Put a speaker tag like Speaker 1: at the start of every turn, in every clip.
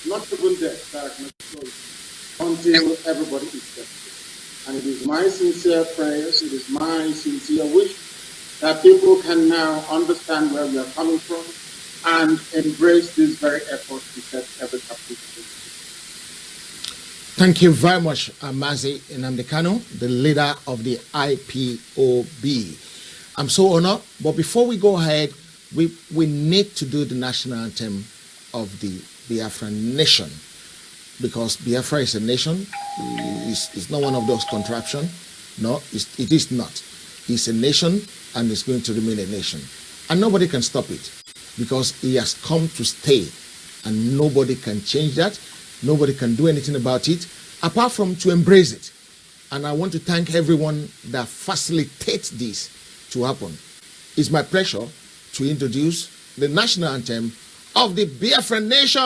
Speaker 1: not even there that I can show you until everybody is there. And it is my sincere prayers, it is my sincere wish that people can now understand where we are coming from and embrace this very effort to set every captive free.
Speaker 2: Thank you very much, Mazi Nnamdi Kanu, the leader of the IPOB. I'm so honored, but before we go ahead, we need to do the national anthem of the Biafran nation, because Biafra is a nation. It's not one of those contraptions. No, it is not. It's a nation, and it's going to remain a nation. And nobody can stop it, because it has come to stay, and nobody can change that. Nobody can do anything about it, apart from to embrace it. And I want to thank everyone that facilitates this to happen. It's my pleasure to introduce the national anthem of the Biafran nation.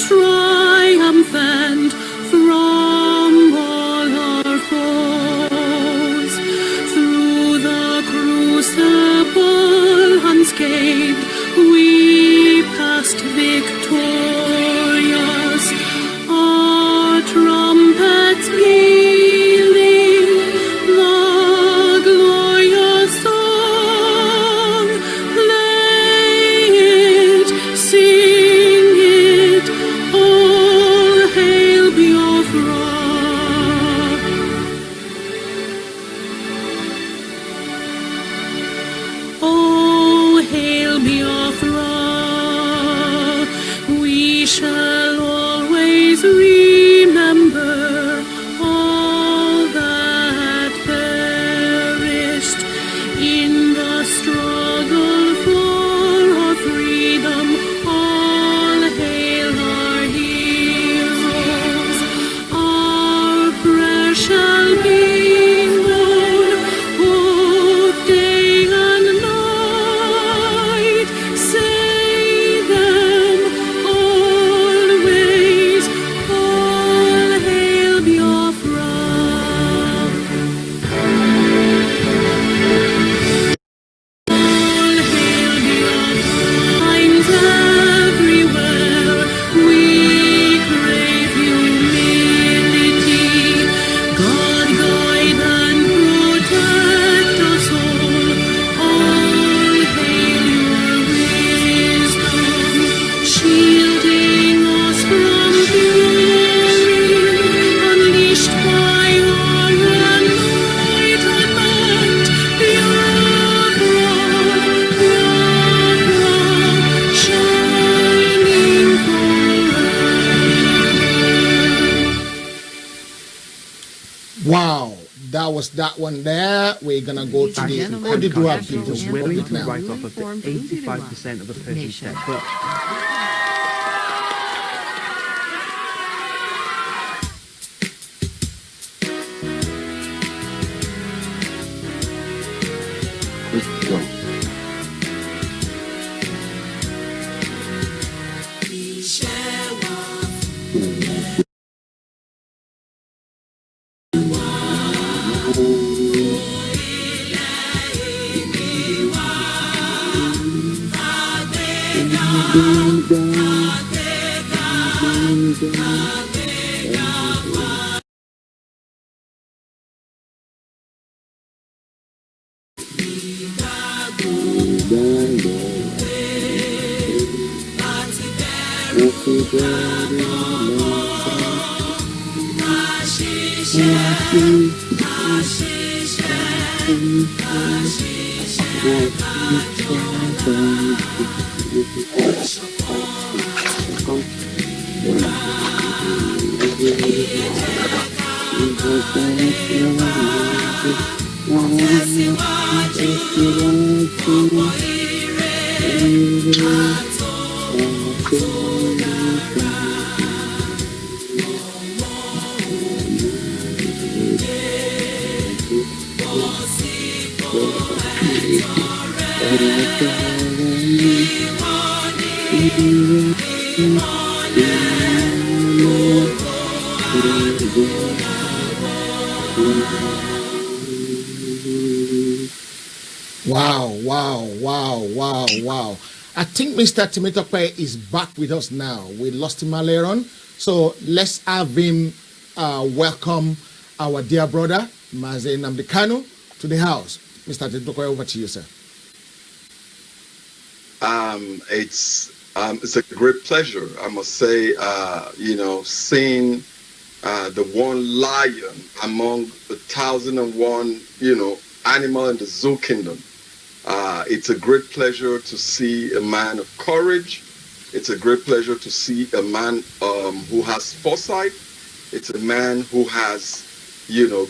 Speaker 3: Triumphant from all our foes, through the crucible unscathed we passed victorious, our trumpets pealing the glorious song. Play it, sing it, all hail Biafra. Oh, hail Biafra. We shall always remember all that perished in the struggle for our freedom. All hail our heroes. Our prayer shall be known both day and night. Say them always. All hail Biafra. All hail Biafra. Signs everywhere, we crave humility. God guide and protect us all. All hail your wisdom, shielding us from fury, unleashed by our anointed might. Biafra, Biafra, shining forever.
Speaker 2: Wow, that was that one there. We're gonna go to the Odidua People's
Speaker 4: We're going
Speaker 2: Republic
Speaker 4: to
Speaker 2: now.
Speaker 4: write off of the 85% of the Persian debt, but
Speaker 2: Wow, wow, wow, wow, wow. I think Mr. Timitope is back with us now. We lost him earlier on. So let's have him welcome our dear brother, Mazi Nnamdi Kanu, to the house. Mr. Timitope, over to you, sir.
Speaker 5: It's a great pleasure, I must say, seeing the one lion among the 1,001, animal in the zoo kingdom. It's a great pleasure to see a man of courage. It's a great pleasure to see a man who has foresight. It's a man who has,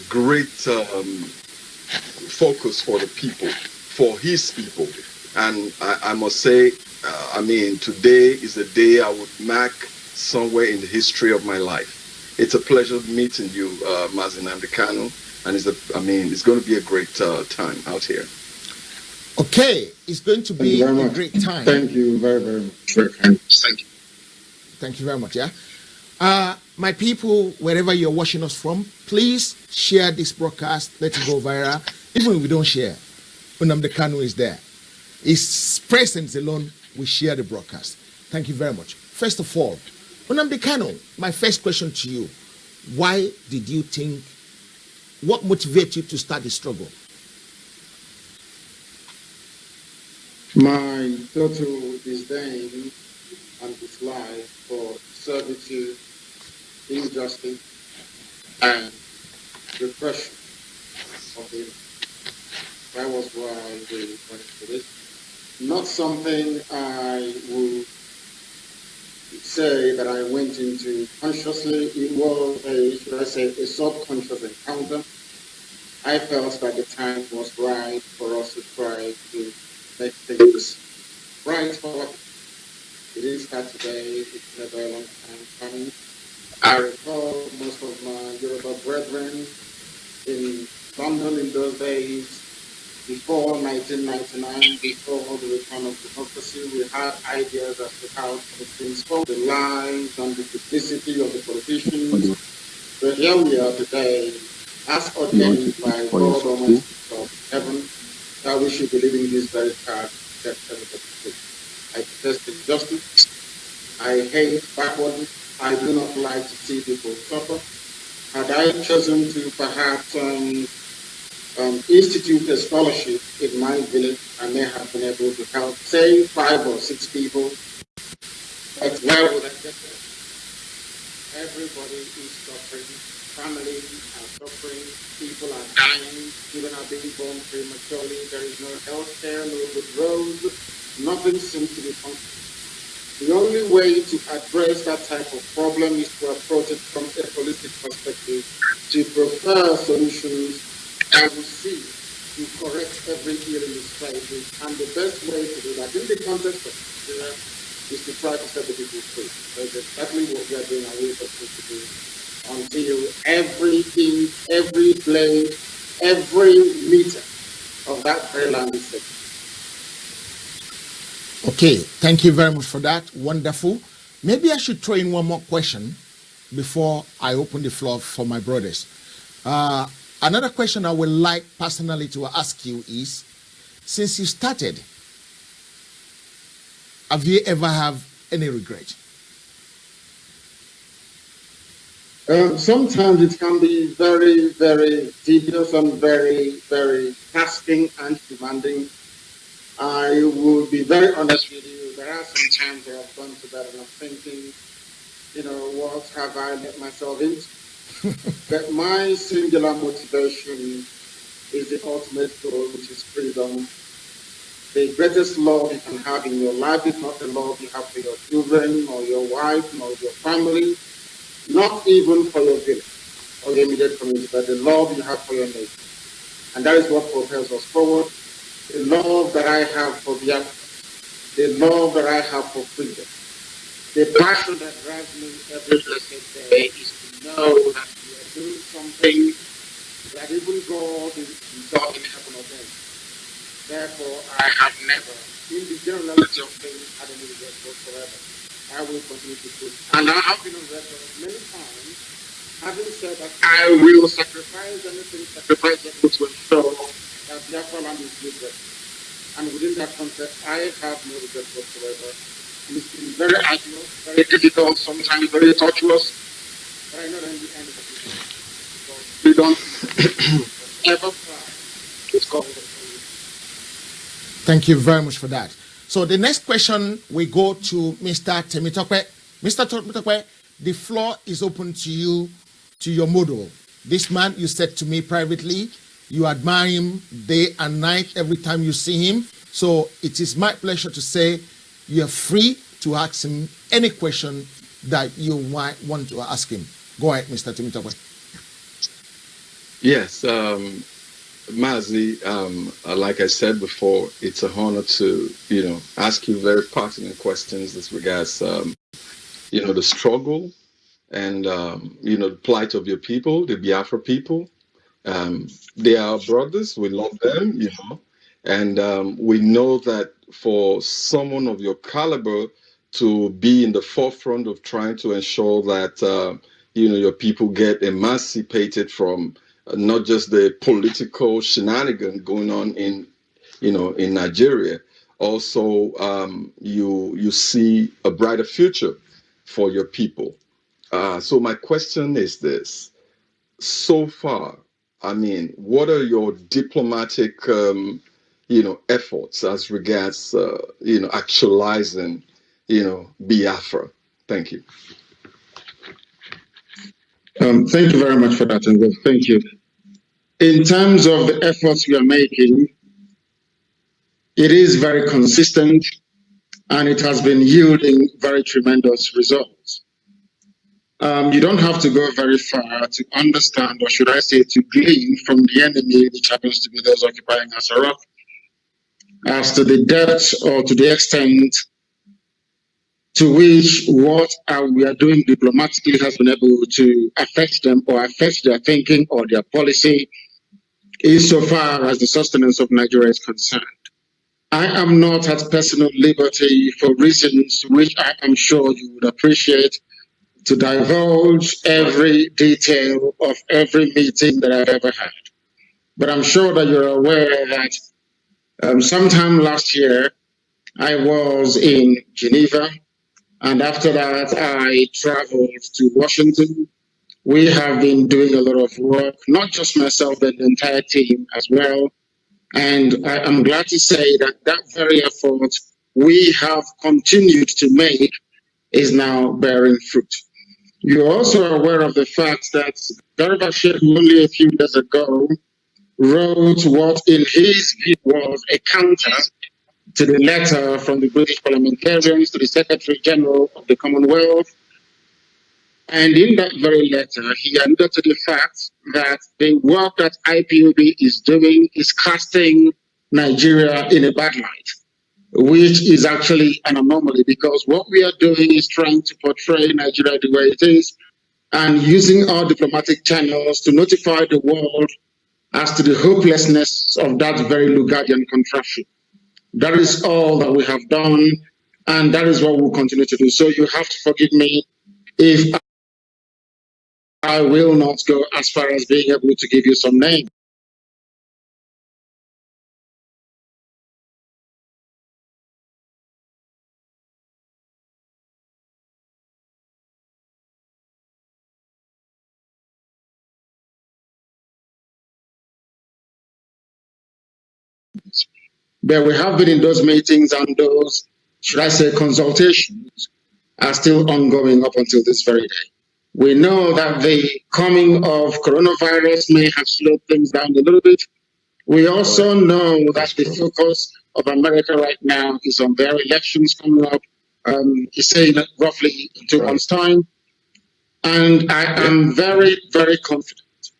Speaker 5: great focus for the people, for his people. And I must say, today is a day I would mark somewhere in the history of my life. It's a pleasure meeting you, Mazi Nnamdi Kanu, and it's going to be a great time out here.
Speaker 2: Okay, it's going to be a great time.
Speaker 1: Thank you very, very much. Thank you.
Speaker 2: Thank you very much, yeah. My people, wherever you're watching us from, please share this broadcast. Let it go viral. Even if we don't share, Nnamdi Kanu is there. His presence alone will share the broadcast. Thank you very much. First of all, Nnamdi Kanu, my first question to you, why did you think, what motivated you to start the struggle?
Speaker 1: My total disdain and dislike for servitude, injustice, and repression of the that was why we went into this. Not something I would say that I went into consciously. It was a subconscious encounter. I felt that the time was right for us to try to make things right for us. It didn't start today. It's been a very long time coming. I recall most of my Yoruba brethren in London in those days, before 1999, before the return of democracy, we had ideas as to how things go, the lies and the duplicity of the politicians. But here we are today, as ordained by God Almighty of heaven, that we should be living this very card that I detest injustice. I hate backwardness. I do not like to see people suffer. Had I chosen to perhaps institute a scholarship in my village, I may have been able to help, say, 5 or 6 people. But where would I get there? Everybody is suffering. Families are suffering. People are dying. Children are being born prematurely. There is no health care, no good roads. Nothing seems to be functioning. The only way to address that type of problem is to approach it from a holistic perspective, to prefer solutions I will see to correct every ill in the society. And the best way to do that in the context of Nigeria is to try to set the people free. That's exactly what we are doing and we are supposed to do until everything, every blade, every meter of that very land is set.
Speaker 2: Okay, thank you very much for that. Wonderful. Maybe I should throw in one more question before I open the floor for my brothers. Another question I would like personally to ask you is, since you started, have you ever have any regret?
Speaker 1: Sometimes it can be very, very tedious and very, very tasking and demanding. I will be very honest with you there are some times where I've gone to bed and I'm thinking, what have I let myself into? But my singular motivation is the ultimate goal, which is freedom. The greatest love you can have in your life is not the love you have for your children or your wife or your family, not even for your village or your immediate community, but the love you have for your neighbor. And that is what propels us forward. The love that I have for Biafra, the love that I have for freedom, the passion that drives me every blessed day is to know that we are doing something that even God himself in heaven or earth. Therefore, I have never, in the generality of things, had any regret whatsoever. I will continue to do. And I have been on record many times, having said that I will sacrifice anything, sacrifice everything to ensure that Biafra land is liberated. And within that context, I have no regret whatsoever. It's been very arduous, very difficult, sometimes very tortuous, but I know that in the end, we don't ever cry. It's called the
Speaker 2: Thank you very much for that. So the next question, we go to Mr. Temitope. Mr. Temitope, the floor is open to you, to your model. This man, you said to me privately, you admire him day and night every time you see him. So it is my pleasure to say you are free to ask him any question that you might want to ask him. Go ahead, Mr. Temitope.
Speaker 5: Yes, Mazi, like I said before, it's an honor to, ask you very pertinent questions as regards, the struggle and, the plight of your people, the Biafra people. They are our brothers. We love them, and we know that for someone of your caliber to be in the forefront of trying to ensure that, your people get emancipated from not just the political shenanigans going on in Nigeria. Also, you see a brighter future for your people. So my question is this: so far, I mean, what are your diplomatic, efforts as regards, actualizing, Biafra? Thank you.
Speaker 1: Thank you very much for that, and thank you. In terms of the efforts we are making, it is very consistent and it has been yielding very tremendous results. You don't have to go very far to understand, or should I say, to glean from the enemy, which happens to be those occupying Asaraf, as to the depth or to the extent to which what we are doing diplomatically has been able to affect them or affect their thinking or their policy, insofar as the sustenance of Nigeria is concerned. I am not at personal liberty, for reasons which I am sure you would appreciate, to divulge every detail of every meeting that I've ever had. But I'm sure that you're aware that sometime last year, I was in Geneva, and after that, I traveled to Washington. We have been doing a lot of work, not just myself, but the entire team as well. And I'm glad to say that that very effort we have continued to make is now bearing fruit. You're also aware of the fact that Garba Sheikh only a few days ago wrote what in his view was a counter to the letter from the British parliamentarians to the Secretary General of the Commonwealth. And in that very letter, he alluded to the fact that the work that IPOB is doing is casting Nigeria in a bad light, which is actually an anomaly, because what we are doing is trying to portray Nigeria the way it is and using our diplomatic channels to notify the world as to the hopelessness of that very Lugadian contraption. That is all that we have done, and that is what we'll continue to do. So you have to forgive me if I will not go as far as being able to give you some names. But we have been in those meetings and those should I say, consultations are still ongoing up until this very day. We know that the coming of coronavirus may have slowed things down a little bit. We also know that the focus of America right now is on their elections coming up. He's saying that roughly in 2 months' time. And I am very, very confident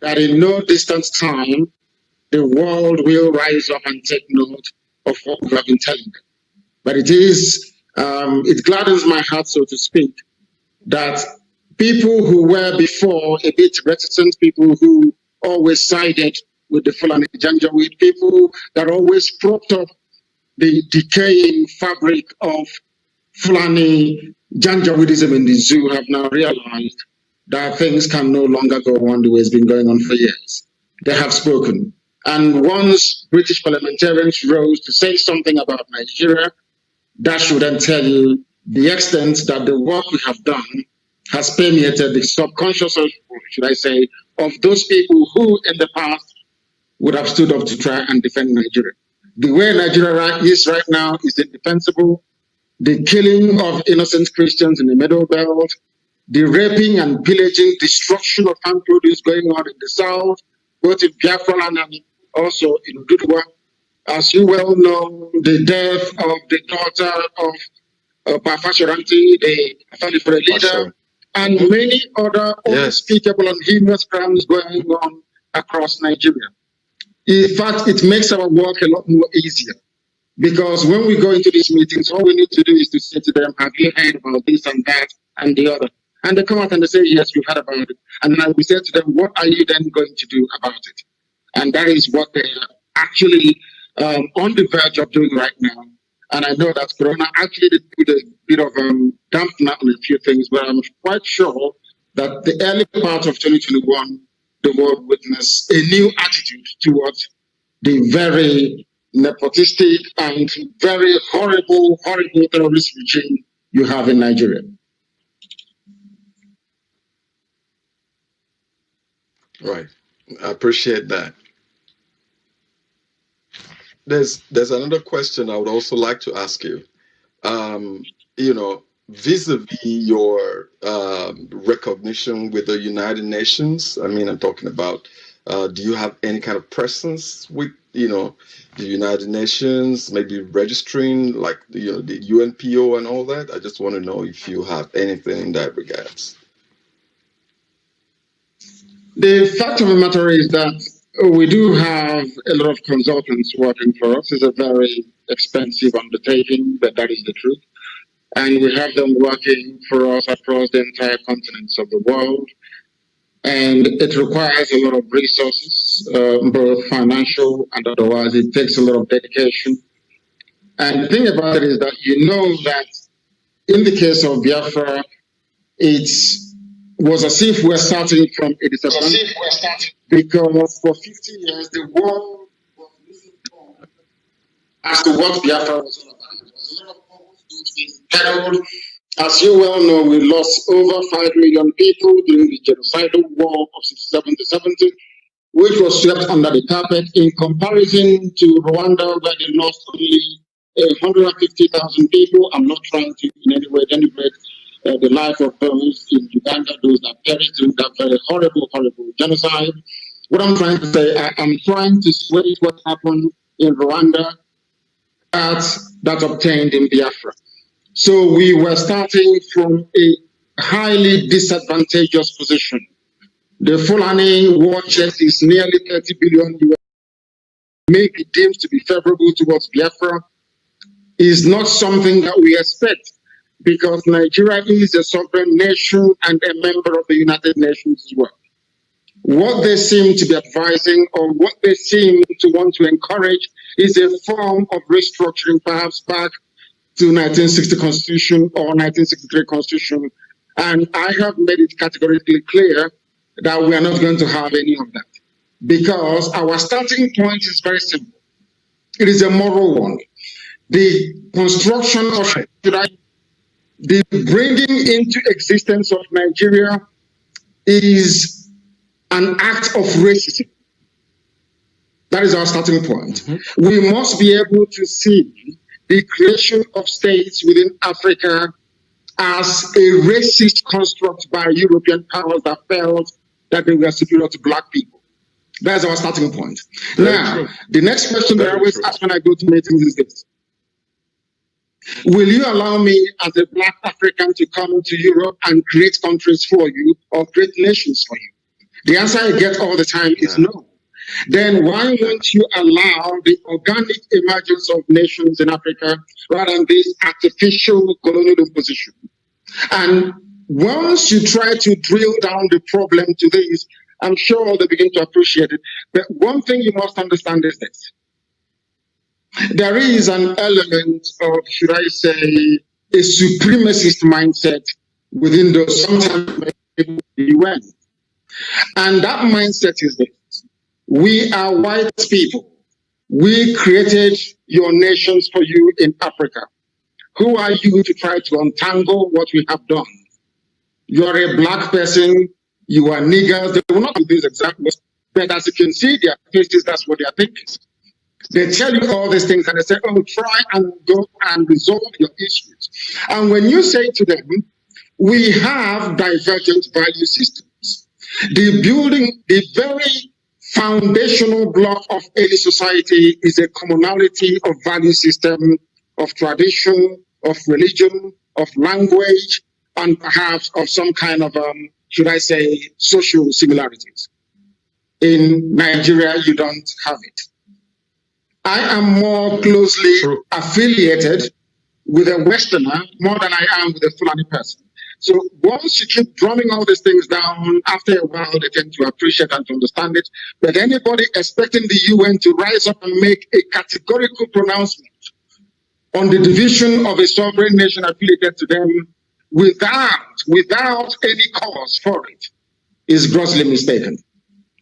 Speaker 1: that in no distant time, the world will rise up and take note of what we have been telling them. But it gladdens my heart, so to speak, that people who were before a bit reticent, people who always sided with the Fulani Janjaweed, people that always propped up the decaying fabric of Fulani Janjaweedism in the zoo, have now realized that things can no longer go on the way it's been going on for years. They have spoken. And once British parliamentarians rose to say something about Nigeria, that should then tell you the extent that the work we have done has permeated the subconscious, should I say, of those people who in the past would have stood up to try and defend Nigeria. The way Nigeria is right now is indefensible. The killing of innocent Christians in the Middle Belt, the raping and pillaging, destruction of farm produce going on in the South, both in Biafra and also in Dudwa. As you well know, the death of the daughter of Pafasharanti, the Afalifere leader, and many other unspeakable and heinous crimes going on across Nigeria. In fact, it makes our work a lot more easier. Because when we go into these meetings, all we need to do is to say to them, have you heard about this and that and the other? And they come out and they say, yes, we've heard about it. And then we say to them, what are you then going to do about it? And that is what they're actually on the verge of doing right now. And I know that Corona actually did put a bit of dampener on a few things, but I'm quite sure that the early part of 2021, the world witnessed a new attitude towards the very nepotistic and very horrible terrorist regime you have in Nigeria.
Speaker 5: Right. I appreciate that. There's another question I would also like to ask you. Vis-a-vis your recognition with the United Nations, I mean, I'm talking about, do you have any kind of presence with, the United Nations, maybe registering like, the UNPO and all that? I just want to know if you have anything in that regards.
Speaker 1: The fact of the matter is that we do have a lot of consultants working for us. It's a very expensive undertaking, but that is the truth. And we have them working for us across the entire continents of the world. And it requires a lot of resources, both financial and otherwise. It takes a lot of dedication. And the thing about it is that you know that in the case of Biafra, it was as if we're starting from a disadvantage. Because for 50 years, the world was misinformed as to what Biafra was all about. There was a lot of hopes being peddled. As you well know, we lost over 5 million people during the genocidal war of 67 to 70, which was swept under the carpet in comparison to Rwanda, where they lost only 150,000 people. I'm not trying to in any way denigrate the life of those in Uganda, those that perished during that very horrible genocide. What I'm trying to say, I'm trying to sway what happened in Rwanda that obtained in Biafra. So we were starting from a highly disadvantageous position. The Fulani war chest is nearly 30 billion US. Make it deemed to be favorable towards Biafra is not something that we expect, because Nigeria is a sovereign nation and a member of the United Nations as well. What they seem to be advising, or what they seem to want to encourage, is a form of restructuring, perhaps back to 1960 Constitution or 1963 Constitution. And I have made it categorically clear that we are not going to have any of that, because our starting point is very simple. It is a moral one. The construction of the bringing into existence of Nigeria is an act of racism. That is our starting point. Mm-hmm. We must be able to see the creation of states within Africa as a racist construct by European powers that felt that they were superior to black people. That's our starting point. Now, the next question that I always ask when I go to meetings is this. Will you allow me as a black African to come to Europe and create countries for you or create nations for you? The answer I get all the time is no. Then why won't you allow the organic emergence of nations in Africa rather than this artificial colonial imposition? And once you try to drill down the problem to this, I'm sure they begin to appreciate it. But one thing you must understand is this. There is an element of, should I say, a supremacist mindset within those sometimes in the UN. And that mindset is this. We are white people. We created your nations for you in Africa. Who are you to try to untangle what we have done? You are a black person. You are niggers. They will not do this exactly. But as you can see, their faces, that's what they are thinking. They tell you all these things and they say, oh, try and go and resolve your issues. And when you say to them, we have divergent value systems, the very foundational block of any society is a commonality of value system, of tradition, of religion, of language, and perhaps of some kind of, should I say, social similarities. In Nigeria, you don't have it. I am more closely affiliated with a Westerner more than I am with a Fulani person. So once you keep drumming all these things down, after a while they tend to appreciate and to understand it. But anybody expecting the UN to rise up and make a categorical pronouncement on the division of a sovereign nation affiliated to them without any cause for it is grossly mistaken.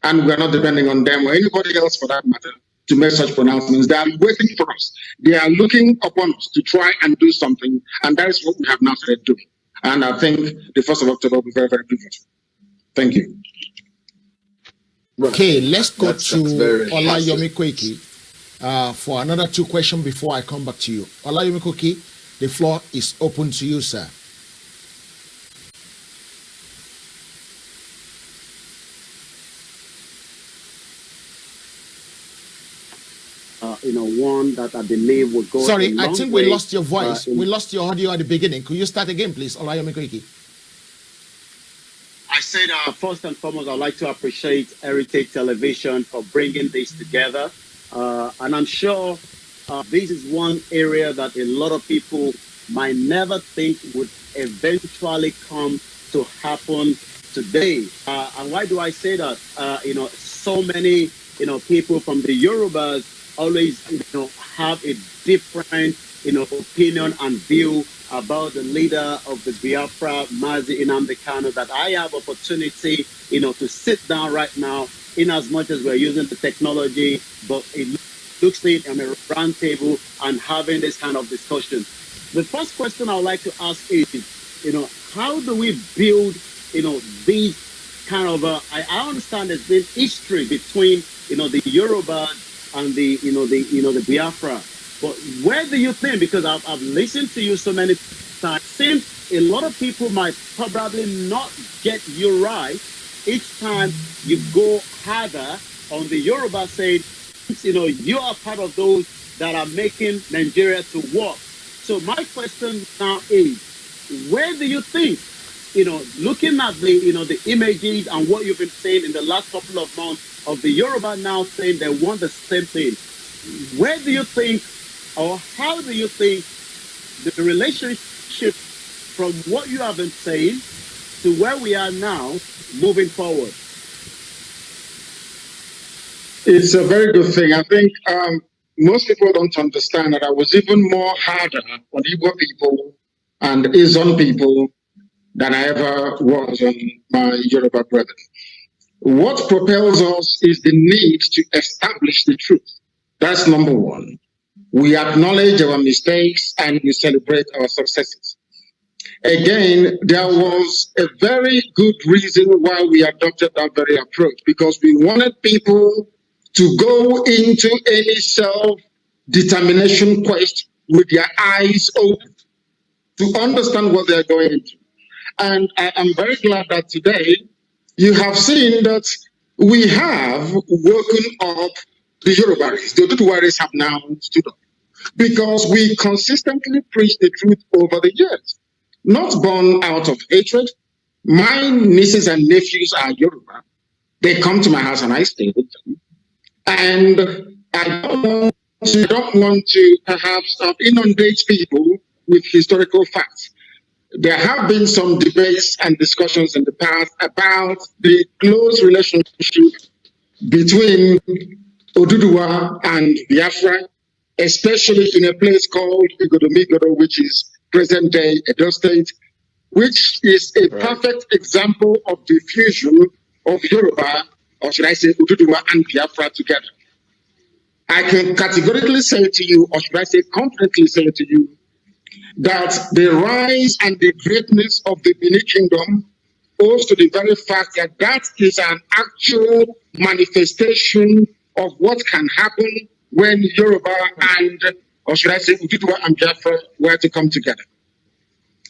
Speaker 1: And we're not depending on them or anybody else for that matter to make such pronouncements. They are waiting for us. They are looking upon us to try and do something, and that is what we have now started doing. And I think the 1st of October will be very, very pivotal. Thank you.
Speaker 2: Okay, let's go to Olayomi Koiki for another 2 questions before I come back to you. Olayomi Koiki, the floor is open to you, sir.
Speaker 6: One that I believe will go.
Speaker 2: Sorry, I think we lost your voice. We lost your audio at the beginning. Could you start again, please, Olayomi Koiki?
Speaker 6: I said, first and foremost, I'd like to appreciate Heritage Television for bringing this together. And I'm sure this is one area that a lot of people might never think would eventually come to happen today. And why do I say that? So many, people from the Yorubas always, have a different, opinion and view about the leader of the Biafra, Mazi Nnamdi Kanu, that I have opportunity, to sit down right now, in as much as we're using the technology, but it looks like on a round table and having this kind of discussion. The first question I would like to ask is, how do we build, these kind of, I understand there's been history between, the Yorubas and the Biafra. But where do you think, because I've listened to you so many times, since a lot of people might probably not get you right, each time you go harder on the Yoruba side, you are part of those that are making Nigeria to work. So my question now is, where do you think, looking at the images and what you've been saying in the last couple of months, of the Yoruba now saying they want the same thing, where do you think, or how do you think the relationship from what you have been saying to where we are now moving forward?
Speaker 1: It's a very good thing. I think most people don't understand that I was even more harder on Igbo people and Izon people than I ever was on my Yoruba brethren. What propels us is the need to establish the truth. That's number one. We acknowledge our mistakes and we celebrate our successes. Again, there was a very good reason why we adopted that very approach, because we wanted people to go into any self-determination quest with their eyes open to understand what they're going into. And I am very glad that today you have seen that we have woken up the Yorubaris. The Oduduwaris have now stood up because we consistently preach the truth over the years, not born out of hatred. My nieces and nephews are Yoruba. They come to my house and I stay with them. And I don't want to perhaps inundate people with historical facts. There have been some debates and discussions in the past about the close relationship between Oduduwa and Biafra, especially in a place called Igodomigodo, which is present-day Edo State, which is a perfect example of the fusion of Yoruba, or should I say Oduduwa and Biafra together. I can categorically say to you, or should I say confidently say to you, that the rise and the greatness of the Benin Kingdom owes to the very fact that that is an actual manifestation of what can happen when Yoruba and, or should I say, Oduduwa and Biafra were to come together.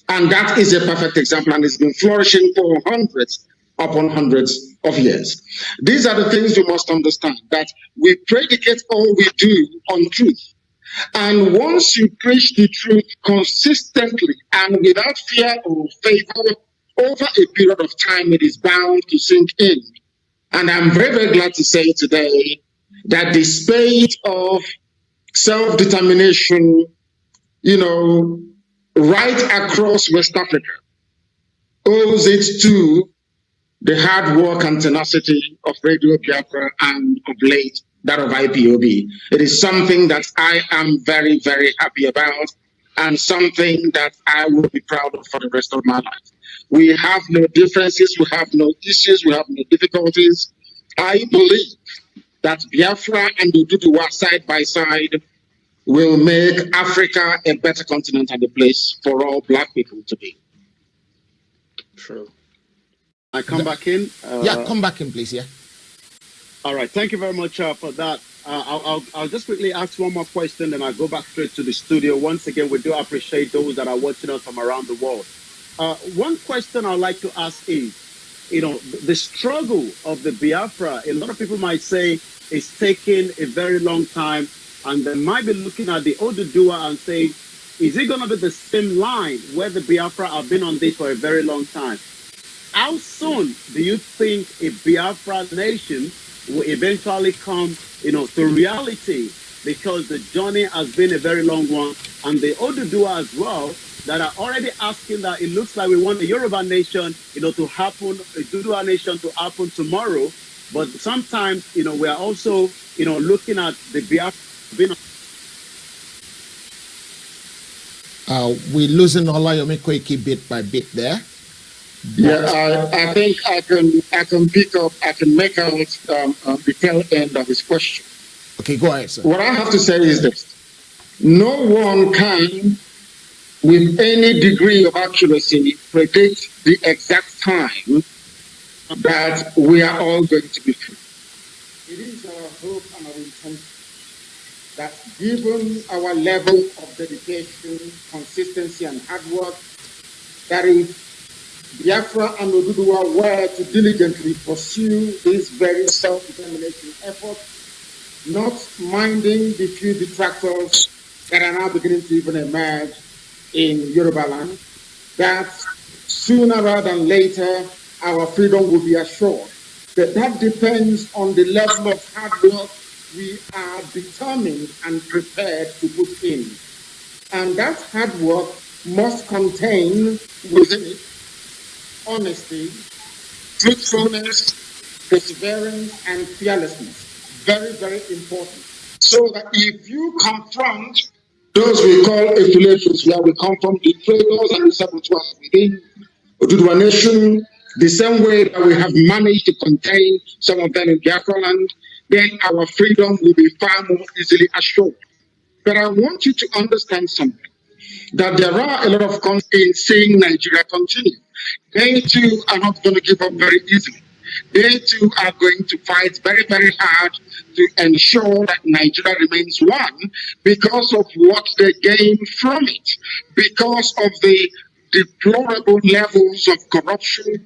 Speaker 1: And that is a perfect example, and it's been flourishing for hundreds upon hundreds of years. These are the things we must understand, that we predicate all we do on truth. And once you preach the truth consistently and without fear or favor, over a period of time, it is bound to sink in. And I'm very, very glad to say today that the spate of self-determination, right across West Africa owes it to the hard work and tenacity of Radio Biafra and of late that of IPOB. It is something that I am very, very happy about and something that I will be proud of for the rest of my life. We have no differences, we have no issues, we have no difficulties. I believe that Biafra and Oduduwa side by side will make Africa a better continent and a place for all Black people to be.
Speaker 6: True. I come back in?
Speaker 2: Yeah, come back in, please, yeah.
Speaker 6: All right, thank you very much for that. I'll just quickly ask one more question, then I'll go back straight to the studio. Once again, we do appreciate those that are watching us from around the world. One question I'd like to ask is, the struggle of the Biafra, a lot of people might say it's taking a very long time, and they might be looking at the Oduduwa and saying, is it going to be the same line where the Biafra have been on this for a very long time? How soon do you think a Biafra nation will eventually come, to reality? Because the journey has been a very long one, and the Oduduwa as well, that are already asking that it looks like we want a Yoruba nation, to happen, a Oduduwa nation to happen tomorrow. But sometimes, we are also, looking at the Biafra.
Speaker 2: We're losing Olayomi Koiki bit by bit there.
Speaker 1: Yeah, I think I can make out the tail end of his question.
Speaker 2: Okay, go ahead, sir.
Speaker 1: What I have to say is this. No one can, with any degree of accuracy, predict the exact time that we are all going to be free. It is our hope and our intention that given our level of dedication, consistency, and hard work, that if Biafra and Oduduwa were to diligently pursue this very self-determination effort, not minding the few detractors that are now beginning to even emerge in Yoruba land, that sooner rather than later our freedom will be assured. That depends on the level of hard work we are determined and prepared to put in. And that hard work must contain within it honesty, truthfulness, perseverance, and fearlessness. Very, very important. So that if you confront those we call affiliates, where we come from, the traitors and the saboteurs within Oduduwa Nation, the same way that we have managed to contain some of them in Biafra land, then our freedom will be far more easily assured. But I want you to understand something, that there are a lot of cons in seeing Nigeria continue. They too are not going to give up very easily. They too are going to fight very, very hard to ensure that Nigeria remains one because of what they gain from it, because of the deplorable levels of corruption,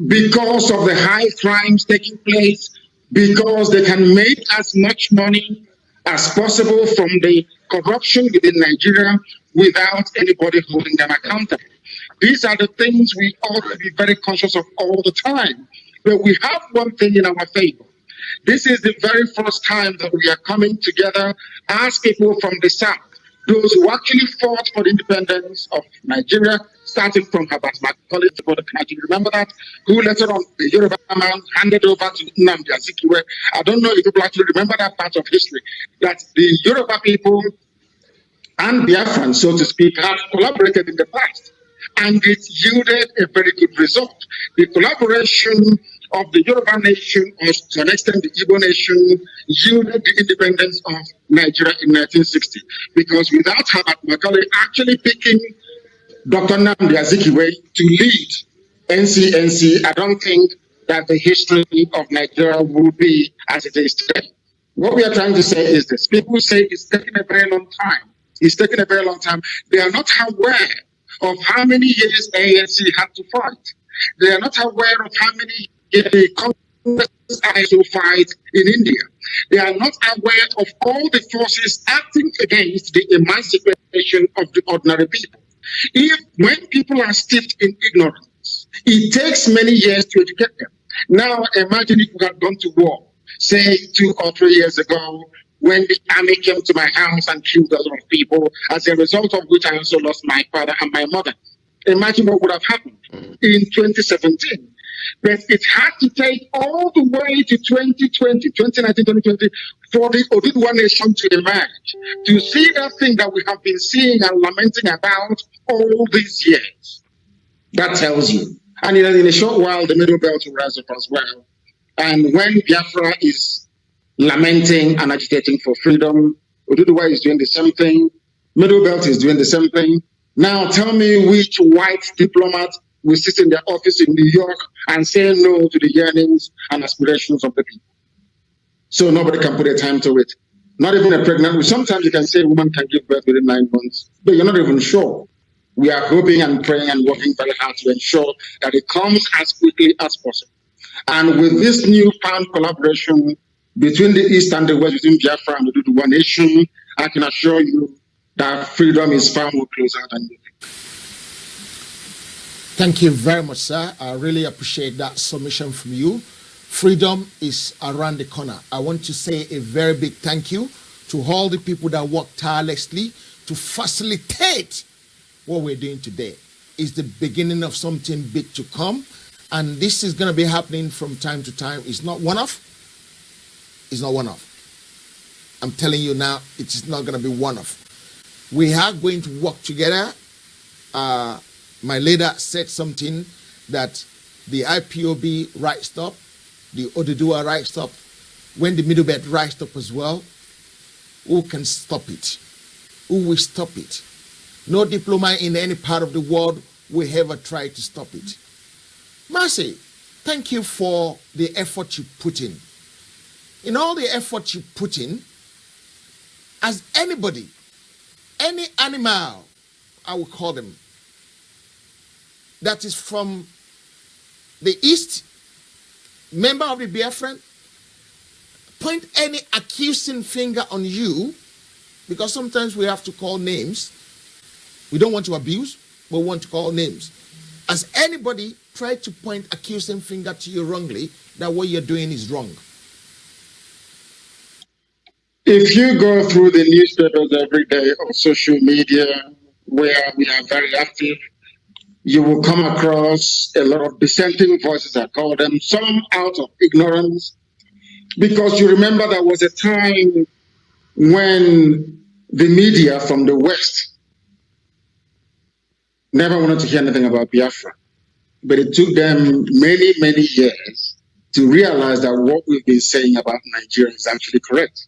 Speaker 1: because of the high crimes taking place, because they can make as much money as possible from the corruption within Nigeria without anybody holding them accountable. These are the things we ought to be very conscious of all the time. But we have one thing in our favor. This is the very first time that we are coming together as people from the South, those who actually fought for the independence of Nigeria, starting from Herbert Macaulay to Bodo Kanaji. Remember that? Who later on, the Yoruba man handed over to Nnamdi Azikiwe. I don't know if people actually remember that part of history, that the Yoruba people and Biafran, so to speak, have collaborated in the past. And it yielded a very good result. The collaboration of the Yoruba nation, or to an extent the Igbo nation, yielded the independence of Nigeria in 1960. Because without Herbert Macaulay actually picking Dr. Nnamdi Azikiwe to lead NCNC, I don't think that the history of Nigeria would be as it is today. What we are trying to say is this. People say it's taking a very long time. It's taking a very long time. They are not aware of how many years ANC had to fight. They are not aware of how many years the Congress had to fight in India. They are not aware of all the forces acting against the emancipation of the ordinary people. When people are steeped in ignorance, it takes many years to educate them. Now, imagine if we had gone to war, say 2 or 3 years ago, when the army came to my house and killed a lot of people, as a result of which I also lost my father and my mother. Imagine what would have happened in 2017. But it had to take all the way to 2020, 2019, 2020, for the Oduduwa nation to emerge, to see that thing that we have been seeing and lamenting about all these years. That tells you. And in a short while, the Middle Belt will rise up as well. And when Biafra is lamenting and agitating for freedom, Oduduwa is doing the same thing. Middle Belt is doing the same thing. Now tell me which white diplomat will sit in their office in New York and say no to the yearnings and aspirations of the people. So nobody can put a time to it. Not even a pregnant woman. Sometimes you can say a woman can give birth within 9 months, but you're not even sure. We are hoping and praying and working very hard to ensure that it comes as quickly as possible. And with this newfound collaboration between the East and the West, between Biafra and the Oduduwa nation, I can assure you that freedom is far more closer than you think.
Speaker 2: Thank you very much, sir. I really appreciate that submission from you. Freedom is around the corner. I want to say a very big thank you to all the people that work tirelessly to facilitate what we're doing today. It's the beginning of something big to come. And this is going to be happening from time to time. It's not one-off. It's not one-off. I'm telling you now, it's not going to be one-off. We are going to work together. My leader said something that the IPOB rised up, the Oduduwa rised up. When the Middle Belt rised up as well, who can stop it? Who will stop it? No diplomat in any part of the world will ever try to stop it. Mazi, thank you for the effort you put in. In all the effort you put in, as anybody, any animal, I will call them, that is from the East, member of the Biafran, point any accusing finger on you, because sometimes we have to call names. We don't want to abuse, but we want to call names. As anybody try to point accusing finger to you wrongly, that what you're doing is wrong.
Speaker 1: If you go through the newspapers every day or social media, where we are very active, you will come across a lot of dissenting voices, I call them, some out of ignorance. Because you remember there was a time when the media from the West never wanted to hear anything about Biafra. But it took them many, many years to realize that what we've been saying about Nigeria is actually correct.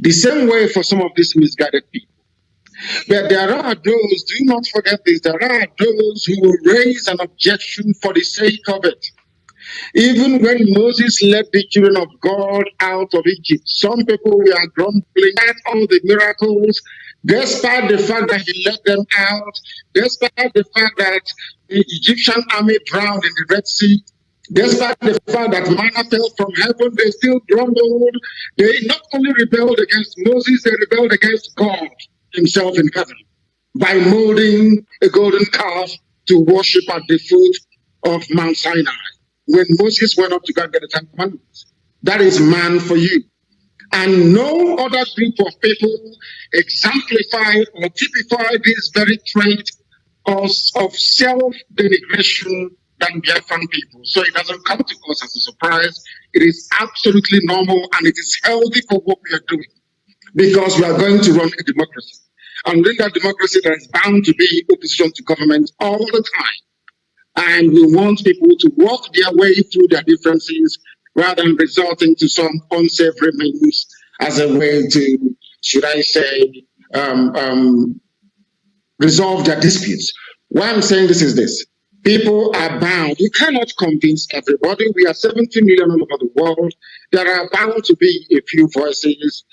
Speaker 1: The same way for some of these misguided people. But there are those, do not forget this, there are those who will raise an objection for the sake of it. Even when Moses led the children of God out of Egypt, some people were grumbling at all the miracles, despite the fact that he led them out, despite the fact that the Egyptian army drowned in the Red Sea, despite the fact that manna fell from heaven, they still grumbled. They not only rebelled against Moses, they rebelled against God himself in heaven by molding a golden calf to worship at the foot of Mount Sinai when Moses went up to God and get the Ten Commandments. That is man for you. And no other group of people exemplify or typify this very trait of self-denigration than Biafran people. So it doesn't come to us as a surprise. It is absolutely normal and it is healthy for what we are doing because we are going to run a democracy. And within that democracy, there is bound to be opposition to government all the time. And we want people to walk their way through their differences rather than resorting to some unsavory means as a way to, should I say, resolve their disputes. Why I'm saying this is this. People are bound. You cannot convince everybody. We are 70 million all over the world. There are bound to be a few voices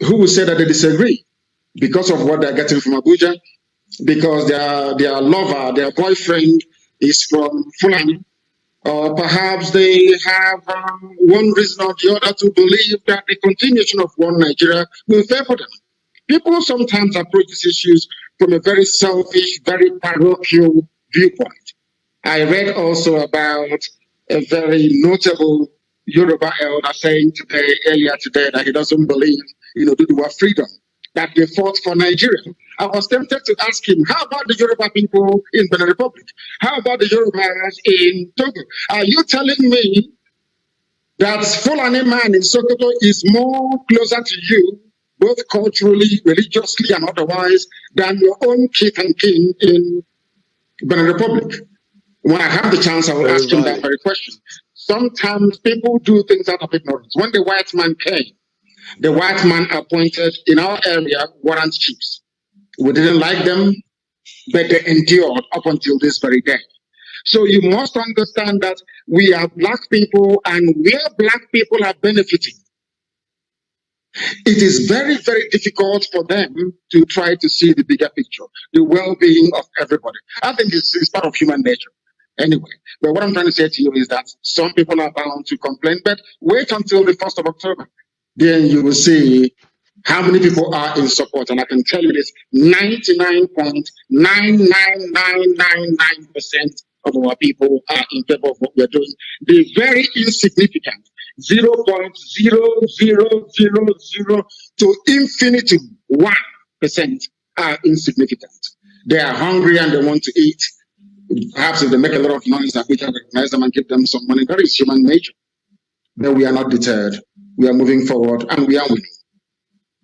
Speaker 1: who will say that they disagree because of what they're getting from Abuja, because their lover, their boyfriend is from Fulani, or perhaps they have one reason or the other to believe that the continuation of one Nigeria will favor them. People sometimes approach these issues from a very selfish, very parochial viewpoint. I read also about a very notable Yoruba elder saying earlier today that he doesn't believe, the freedom, that they fought for Nigeria. I was tempted to ask him, how about the Yoruba people in Benin Republic? How about the Yorubas in Togo? Are you telling me that Fulani man in Sokoto is more closer to you, both culturally, religiously, and otherwise, than your own kith and kin in Benin Republic? When I have the chance, I will ask him that very question. Sometimes people do things out of ignorance. When the white man came, the white man appointed in our area warrant chiefs. We didn't like them, but they endured up until this very day. So you must understand that we are black people, and where black people are benefiting, it is very, very difficult for them to try to see the bigger picture, the well-being of everybody. I think it's part of human nature. Anyway, but what I'm trying to say to you is that some people are bound to complain, but wait until the 1st of October. Then you will see how many people are in support. And I can tell you this, 99.99999% of our people are in favor of what we're doing. The very insignificant 0.0000 to infinity 1% are insignificant. They are hungry and they want to eat. Perhaps if they make a lot of noise, we can recognize them and give them some money. That is human nature. But we are not deterred. We are moving forward and we are winning.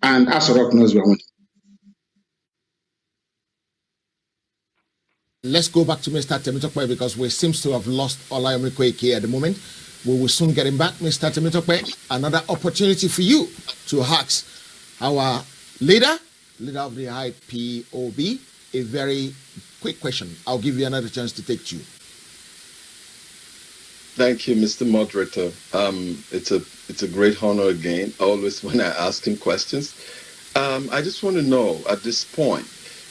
Speaker 1: And Asorok knows we are winning.
Speaker 2: Let's go back to Mr. Temitope because we seem to have lost Olayemi Koike at the moment. We will soon get him back. Mr. Temitope, another opportunity for you to ask our leader of the IPOB, a very quick question. I'll give you another chance to take two.
Speaker 5: Thank you, Mr. Moderator. It's a great honor again, always when I ask him questions. I just want to know at this point,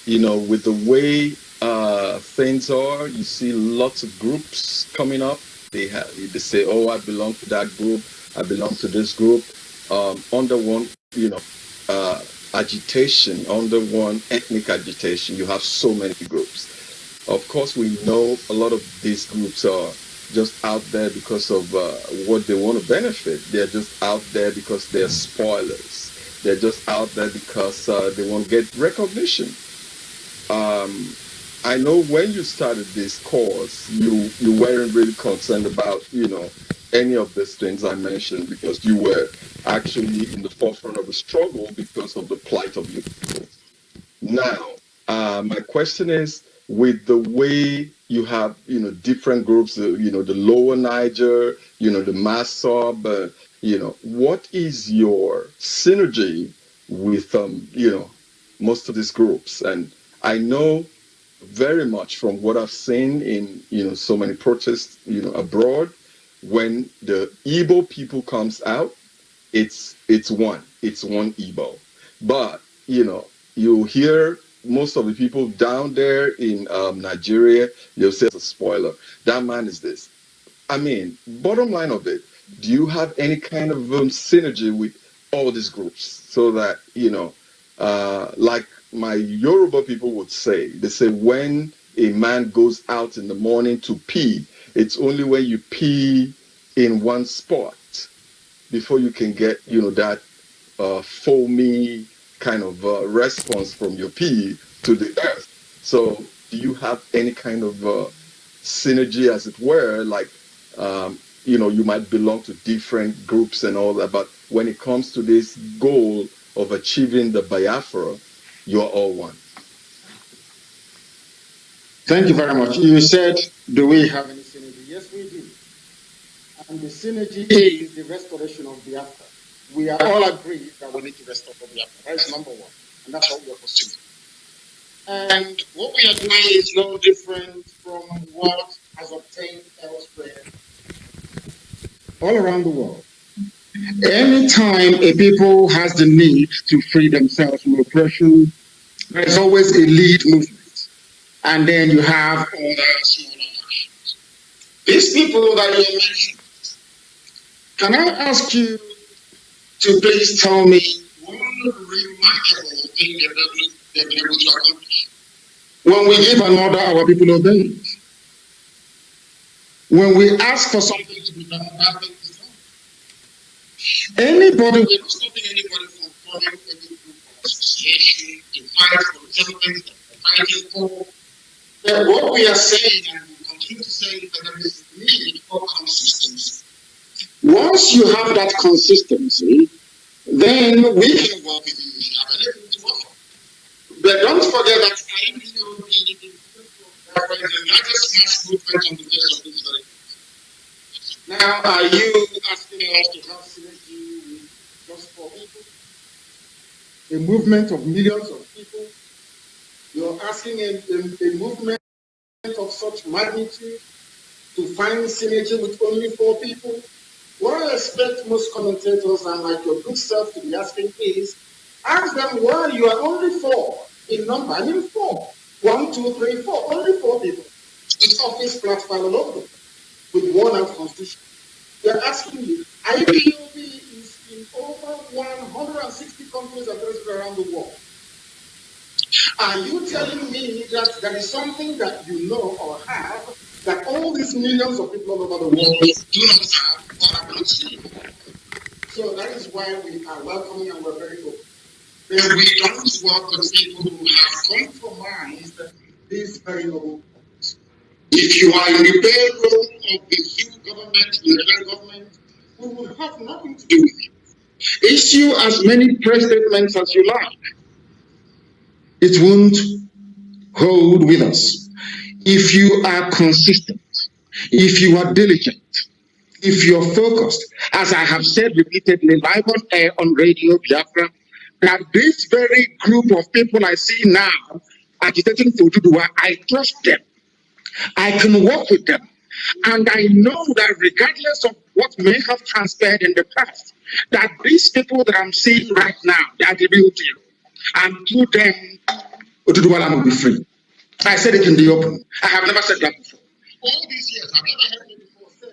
Speaker 5: with the way things are, you see lots of groups coming up. They say, oh, I belong to that group, I belong to this group, under one, agitation, under one ethnic agitation. You have so many groups. Of course, we know a lot of these groups are just out there because of what they want to benefit. They're just out there because they're spoilers. They're just out there because they want to get recognition. I know when you started this course, you weren't really concerned about, any of these things I mentioned because you were actually in the forefront of the struggle because of the plight of your people. Now, my question is, with the way you have, different groups, the lower Niger, the Masob, what is your synergy with, most of these groups? And I know very much from what I've seen in, so many protests, abroad. When the Igbo people comes out, it's one Igbo. But you hear most of the people down there in Nigeria, they'll say it's a spoiler. That man is this. I mean, bottom line of it, do you have any kind of synergy with all these groups so that, like my Yoruba people would say, they say when a man goes out in the morning to pee, it's only when you pee in one spot before you can get, that foamy kind of response from your pee to the earth. So do you have any kind of synergy, as it were, like, you might belong to different groups and all that, but when it comes to this goal of achieving the Biafra, you're all one?
Speaker 1: Thank you very much. You said, do we have any synergy? Yes, we do. And the synergy is the restoration of Biafra. We are all agreed that we need to restore Biafra. That is number one. And that's what we are pursuing. And what we are doing is no different from what has obtained elsewhere all around the world. Anytime a people has the need to free themselves from oppression, there's always a lead movement. And then you have other smaller actions. These people that you mentioned, can I ask you to please tell me one remarkable thing they've been able to accomplish? When we give an order, our people obey it. When we ask for something to be done, that thing is done. Anybody, we're not stopping anybody from forming any group or association to fight for something that they're fighting for. But what we are saying, and we continue to say, is that there is need for consistency. Once you have that consistency, then we can work with you. We have anything to offer. But don't forget that IPOB is the largest mass movement on the face of this earth. Now, are you asking us to have synergy with just 4 people? A movement of millions of people? You're asking a movement of such magnitude to find synergy with only 4 people? What I expect most commentators and like your good self to be asking is, ask them why you are only 4 in number. I mean 4. 1, 2, 3, 4. Only 4 people. With office platform all over them. With worn-out constitution. They're asking you, IPOB is in over 160 countries around the world. Are you telling me that there is something that you know or have that all these millions of people all over the world do not have or have not seen? So that is why we are welcoming and we're very open. But we don't work with people who have compromised these very noble points. If you are in the payroll of the civil government, the federal government, we will have nothing to do with you. Issue as many press statements as you like. It won't hold with us. If you are consistent, if you are diligent, if you're focused, as I have said repeatedly, live on air, on radio, Biafra, that this very group of people I see now agitating for Ududua, I trust them. I can work with them. And I know that regardless of what may have transpired in the past, that these people that I'm seeing right now, they are the real deal. And through them, Ududua will be free. I said it in the open. I have never said that before. All these years, I've never heard me before say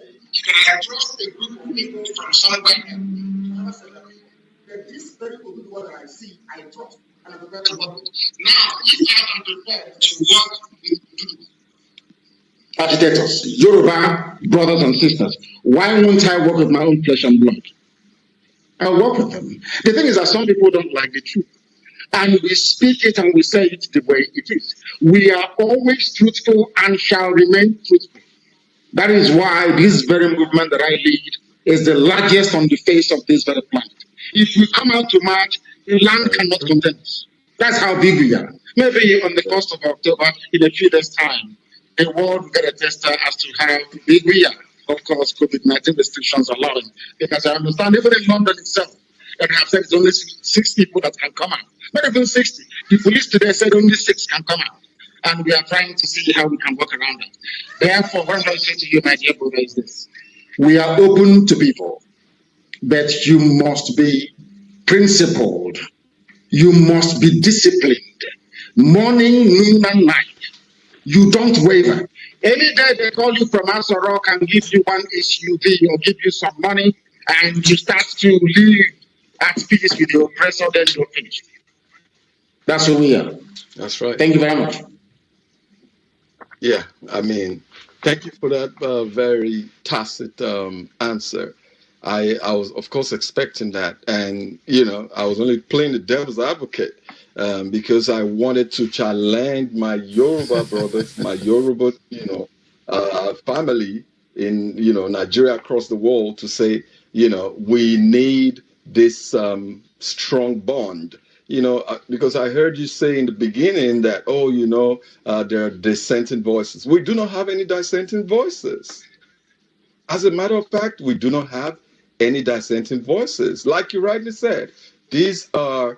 Speaker 1: that I trust a group of people from somewhere. I've never said that before. That this very Ududua that I see, I trust, and I'm prepared to work with. Now, if I am prepared to work with Ududua, agitators, Yoruba brothers and sisters, why won't I work with my own flesh and blood? I'll work with them. The thing is that some people don't like the truth. And we speak it and we say it the way it is. We are always truthful and shall remain truthful. That is why this very movement that I lead is the largest on the face of this very planet. If we come out to march, the land cannot contain us. That's how big we are. Maybe on the 1st of October, in a few days' time, the world will get a tester as to how big we are. Of course, COVID-19 restrictions allowing. Because I understand, even in London itself, that have said it's only 6 people that can come out. Not even 60. The police today said only 6 can come out. and we are trying to see how we can work around that. Therefore, what I'm trying to say to you, my dear brother, is this. We are open to people, but you must be principled. You must be disciplined. Morning, noon, and night. You don't waver. Any day they call you from Answer Rock and give you one SUV or give you some money, and you start to live at peace with the oppressor, then you're finished. That's who we are.
Speaker 5: That's right.
Speaker 1: Thank you very much.
Speaker 5: Yeah, I mean, thank you for that very tacit answer. I was, of course, expecting that, and I was only playing the devil's advocate because I wanted to challenge my Yoruba brothers, my Yoruba, family in Nigeria, across the world, to say, we need this strong bond. Because I heard you say in the beginning that, there are dissenting voices. We do not have any dissenting voices. As a matter of fact, we do not have any dissenting voices. Like you rightly said, these are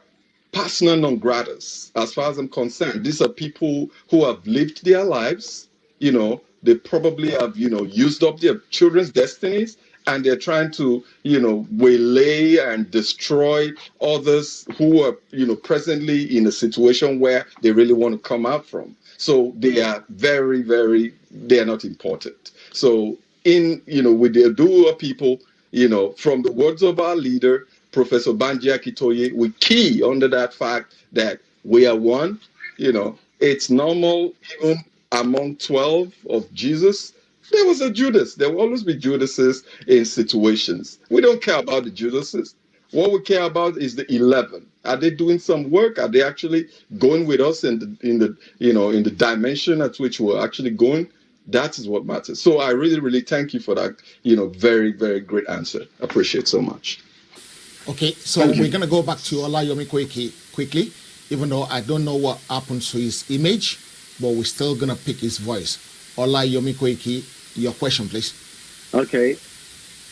Speaker 5: persona non gratas, as far as I'm concerned. These are people who have lived their lives. They probably have, used up their children's destinies, and they're trying to, waylay and destroy others who are, presently in a situation where they really want to come out from. So they are very, very, they are not important. So with the Adua people, from the words of our leader, Professor Banji Akitoye, we key under that fact that we are one. It's normal even among 12 of Jesus. There was a Judas. There will always be Judases in situations. We don't care about the Judases. What we care about is the 11. Are they doing some work? Are they actually going with us in the dimension at which we're actually going? That is what matters. So I really, really thank you for that, very, very great answer. Appreciate so much.
Speaker 2: Okay, so we're going to go back to Olayomi Koiki quickly, even though I don't know what happened to his image, but we're still going to pick his voice. Olayomi Koiki, your question, please.
Speaker 6: Okay.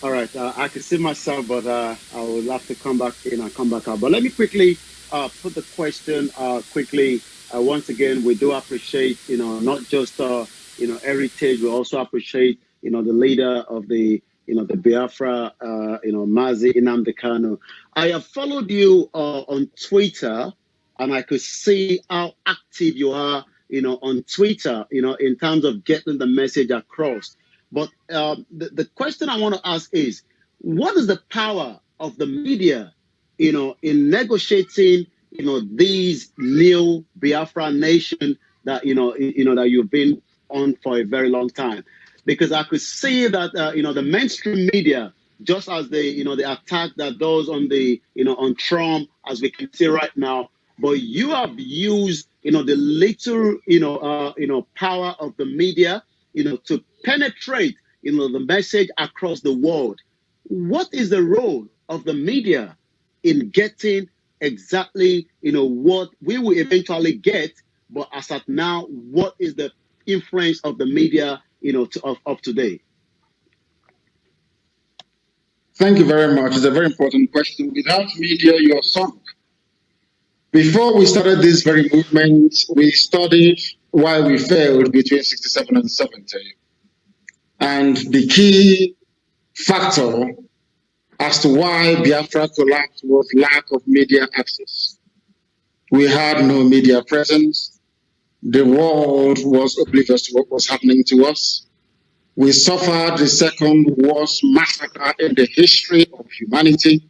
Speaker 6: All right. I can see myself, but I will have to come back in and come back out. But let me quickly put the question quickly. Once again, we do appreciate, not just, heritage. We also appreciate, the leader of the, the Biafra, Mazi, Nnamdi Kanu. I have followed you on Twitter, and I could see how active you are, on Twitter, in terms of getting the message across. But the question I want to ask is, what is the power of the media, in negotiating, these new Biafra nation that, that you've been on for a very long time? Because I could see that, the mainstream media, just as the attack that does on the, on Trump, as we can see right now, but you have used, the little, power of the media, to penetrate, the message across the world. What is the role of the media in getting exactly, what we will eventually get, but as at now, what is the influence of the media, of today?
Speaker 1: Thank you very much. It's a very important question. Without media, you're sunk. Before we started this very movement, we studied why we failed between 67 and 70. And the key factor as to why Biafra collapsed was lack of media access. We had no media presence. The world was oblivious to what was happening to us. We suffered the second worst massacre in the history of humanity,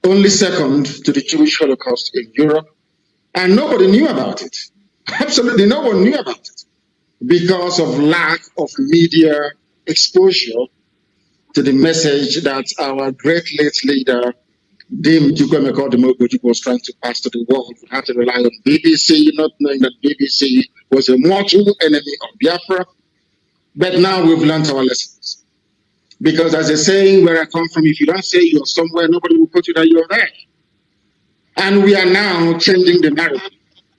Speaker 1: only second to the Jewish Holocaust in Europe, and nobody knew about it. Absolutely no one knew about it because of lack of media exposure to the message that our great late leader, Dim Jukwemeko was trying to pass to the world. We had to rely on BBC, not knowing that BBC was a mortal enemy of Biafra. But now we've learned our lessons. Because as a saying where I come from, if you don't say you're somewhere, nobody will put you that you're there. And we are now changing the narrative,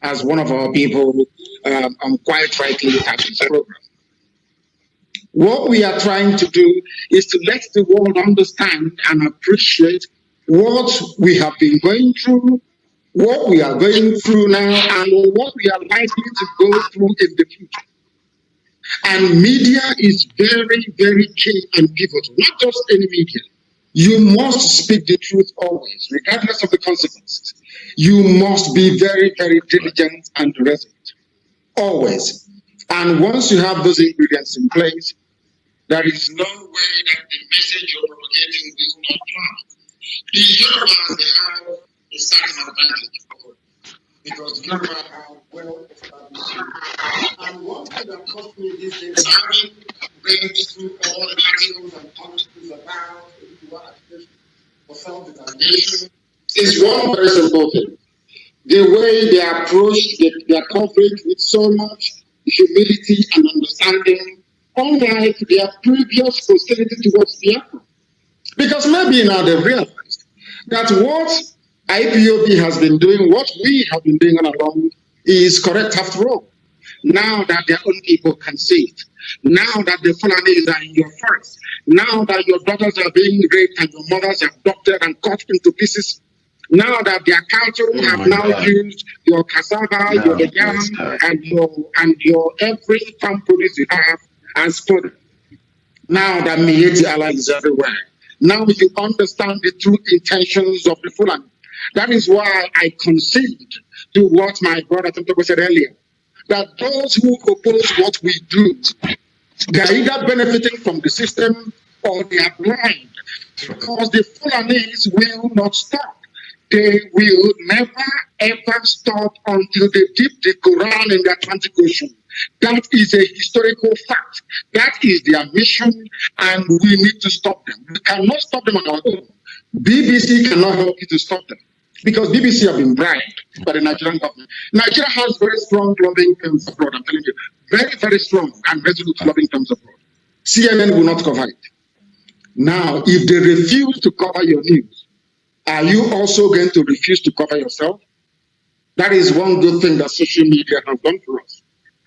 Speaker 1: as one of our people quite rightly at this program. What we are trying to do is to let the world understand and appreciate what we have been going through, what we are going through now and what we are likely to go through in the future. And media is very, very key and pivotal, not just any media. You must speak the truth always, regardless of the consequences. You must be very, very diligent and resolute, always. And once you have those ingredients in place, there is no way that the message you're propagating will not fly. The Yorubas, they have a certain advantage because the Yoruba are well established. And one thing that cost me these days, having read through all the articles and articles about for self-determination, is one very simple thing. The way they approach their coverage with so much humility and understanding, unlike their previous hostility towards Biafra. Because maybe now they've realized that what IPOB has been doing, what we have been doing all along, is correct after all. Now that their own people can see it, now that the Fulanis are in your forest, now that your daughters are being raped and your mothers are abducted and cut into pieces, now that their cattle have now used your cassava, your yam, and your every farm produce you have as fodder. Now that Miyetti Allah is everywhere. Now you understand the true intentions of the Fulani. That is why I concede to what my brother Tontobo said earlier, that those who oppose what we do, they are either benefiting from the system or they are blind, because the Fulanis will not stop. They will never ever stop until they dip the Quran in the Atlantic Ocean. That is a historical fact. That is their mission, and we need to stop them. We cannot stop them on our own. BBC cannot help you to stop them, because BBC have been bribed by the Nigerian government. Nigeria has very strong lobbying firms abroad, I'm telling you. Very, very strong and resolute lobbying firms abroad. CNN will not cover it. Now, if they refuse to cover your news, are you also going to refuse to cover yourself? That is one good thing that social media has done for us.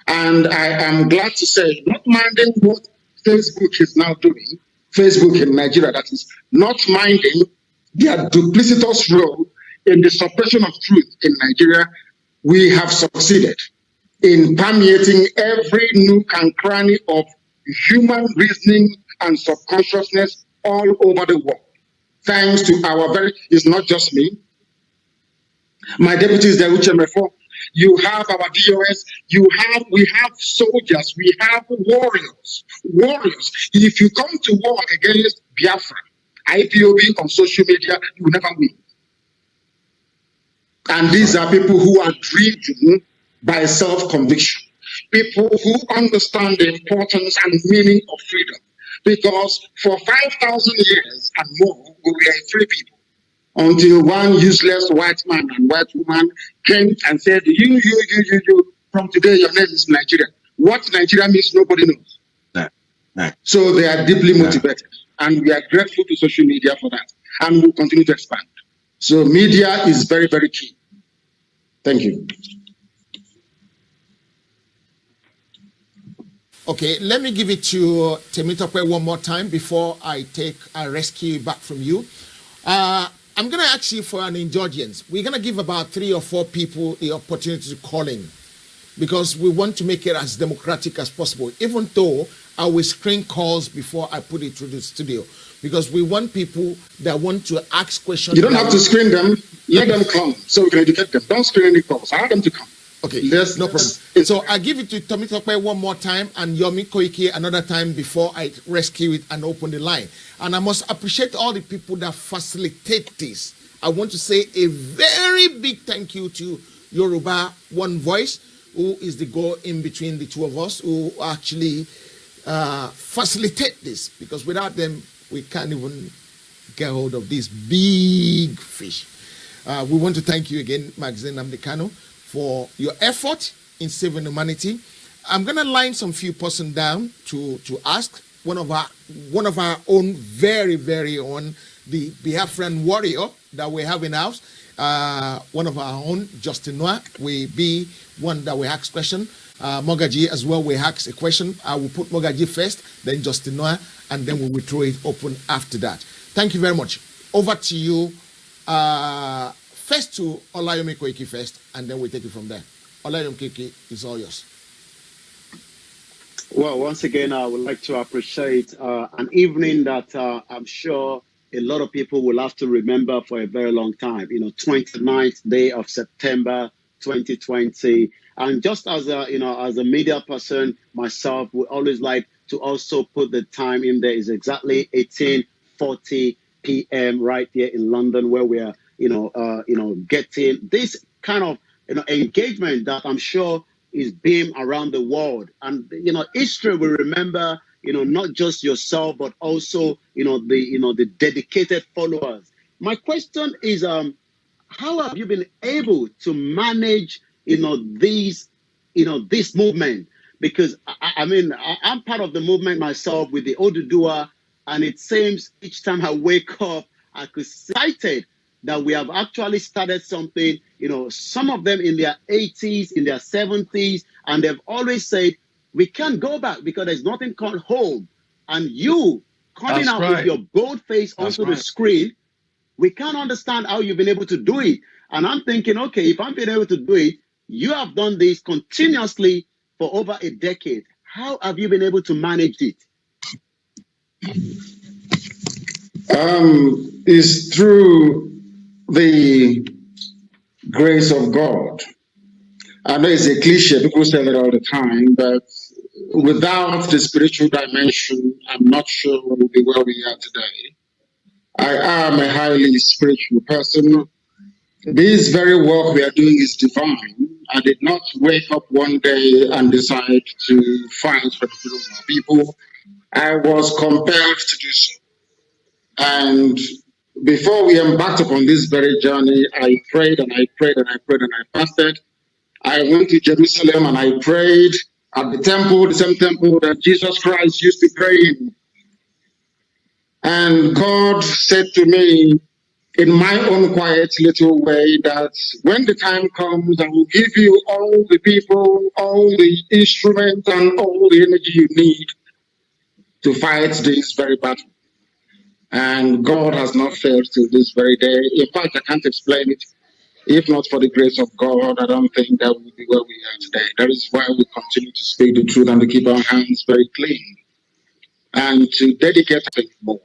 Speaker 1: And I am glad to say, not minding what Facebook is now doing, Facebook in Nigeria, that is not minding their duplicitous role in the suppression of truth in Nigeria, we have succeeded in permeating every nook and cranny of human reasoning and subconsciousness all over the world. Thanks to our it's not just me. My deputy is there, Uchemefo. You have our DOS. We have soldiers. We have warriors. Warriors. If you come to war against Biafra, IPOB on social media, you will never win. And these are people who are driven by self-conviction. People who understand the importance and meaning of freedom. Because for 5,000 years and more, we were free people. Until one useless white man and white woman came and said, you, from today your name is Nigeria. What Nigeria means, nobody knows. No. So they are deeply motivated. And we are grateful to social media for that. And we'll continue to expand. So media is very, very key. Thank you.
Speaker 2: Okay, let me give it to Temitope one more time before I rescue back from you. I'm going to ask you for an indulgence. We're going to give about 3 or 4 people the opportunity to call in, because we want to make it as democratic as possible, even though I will screen calls before I put it through the studio, because we want people that want to ask questions.
Speaker 1: You don't have to screen them. Let them come so we can educate them. Don't screen any calls. Allow them to come.
Speaker 2: Okay, no problem. So I give it to Temitope one more time and Yomi Koike another time before I rescue it and open the line. And I must appreciate all the people that facilitate this. I want to say a very big thank you to Yoruba One Voice, who is the go in between the two of us, who actually facilitate this, because without them, we can't even get hold of this big fish. We want to thank you again, Mazi Nnamdi Kanu, for your effort in saving humanity. I'm going to line some few persons down to ask one of our own, very, very own, the Biafran warrior that we have in house. One of our own, Justin Noah, will be one that will ask question. Mogaji as well will ask a question. I will put Mogaji first, then Justin Noah, and then we will throw it open after that. Thank you very much. Over to you, first to Olayomi Koiki first, and then we take it from there. Olayomi Koiki is all yours.
Speaker 6: Well, once again, I would like to appreciate an evening that I'm sure a lot of people will have to remember for a very long time. 29th day of September 2020. And just as as a media person myself, would always like to also put the time in there. Is exactly 18:40 p.m. right here in London, where we are, getting this kind of engagement that I'm sure is being around the world. And history will remember not just yourself but also the dedicated followers. My question is, how have you been able to manage this movement? Because I'm part of the movement myself with the Odudua, and it seems each time I wake up I could see excited that we have actually started something. Some of them in their 80s, in their 70s, and they've always said, we can't go back because there's nothing called home. And you coming
Speaker 5: That's
Speaker 6: out
Speaker 5: right.
Speaker 6: with your bold face
Speaker 5: That's
Speaker 6: onto the
Speaker 5: right.
Speaker 6: screen, we can't understand how you've been able to do it. And I'm thinking, okay, if I'm being able to do it, you have done this continuously for over a decade. How have you been able to manage it?
Speaker 1: Is through the grace of God. I know it's a cliche, people say that all the time, but without the spiritual dimension, I'm not sure we'll be where we are today. I am a highly spiritual person. This very work we are doing is divine. I did not wake up one day and decide to fight for the people. I was compelled to do so. And before we embarked upon this very journey, I prayed and I prayed and I prayed and I fasted. I went to Jerusalem and I prayed at the temple, the same temple that Jesus Christ used to pray in. And God said to me in my own quiet little way that when the time comes, I will give you all the people, all the instruments, and all the energy you need to fight this very battle. And God has not failed till this very day. In fact, I can't explain it. If not for the grace of God, I don't think that we would be where we are today. That is why we continue to speak the truth and to keep our hands very clean and to dedicate a bit more.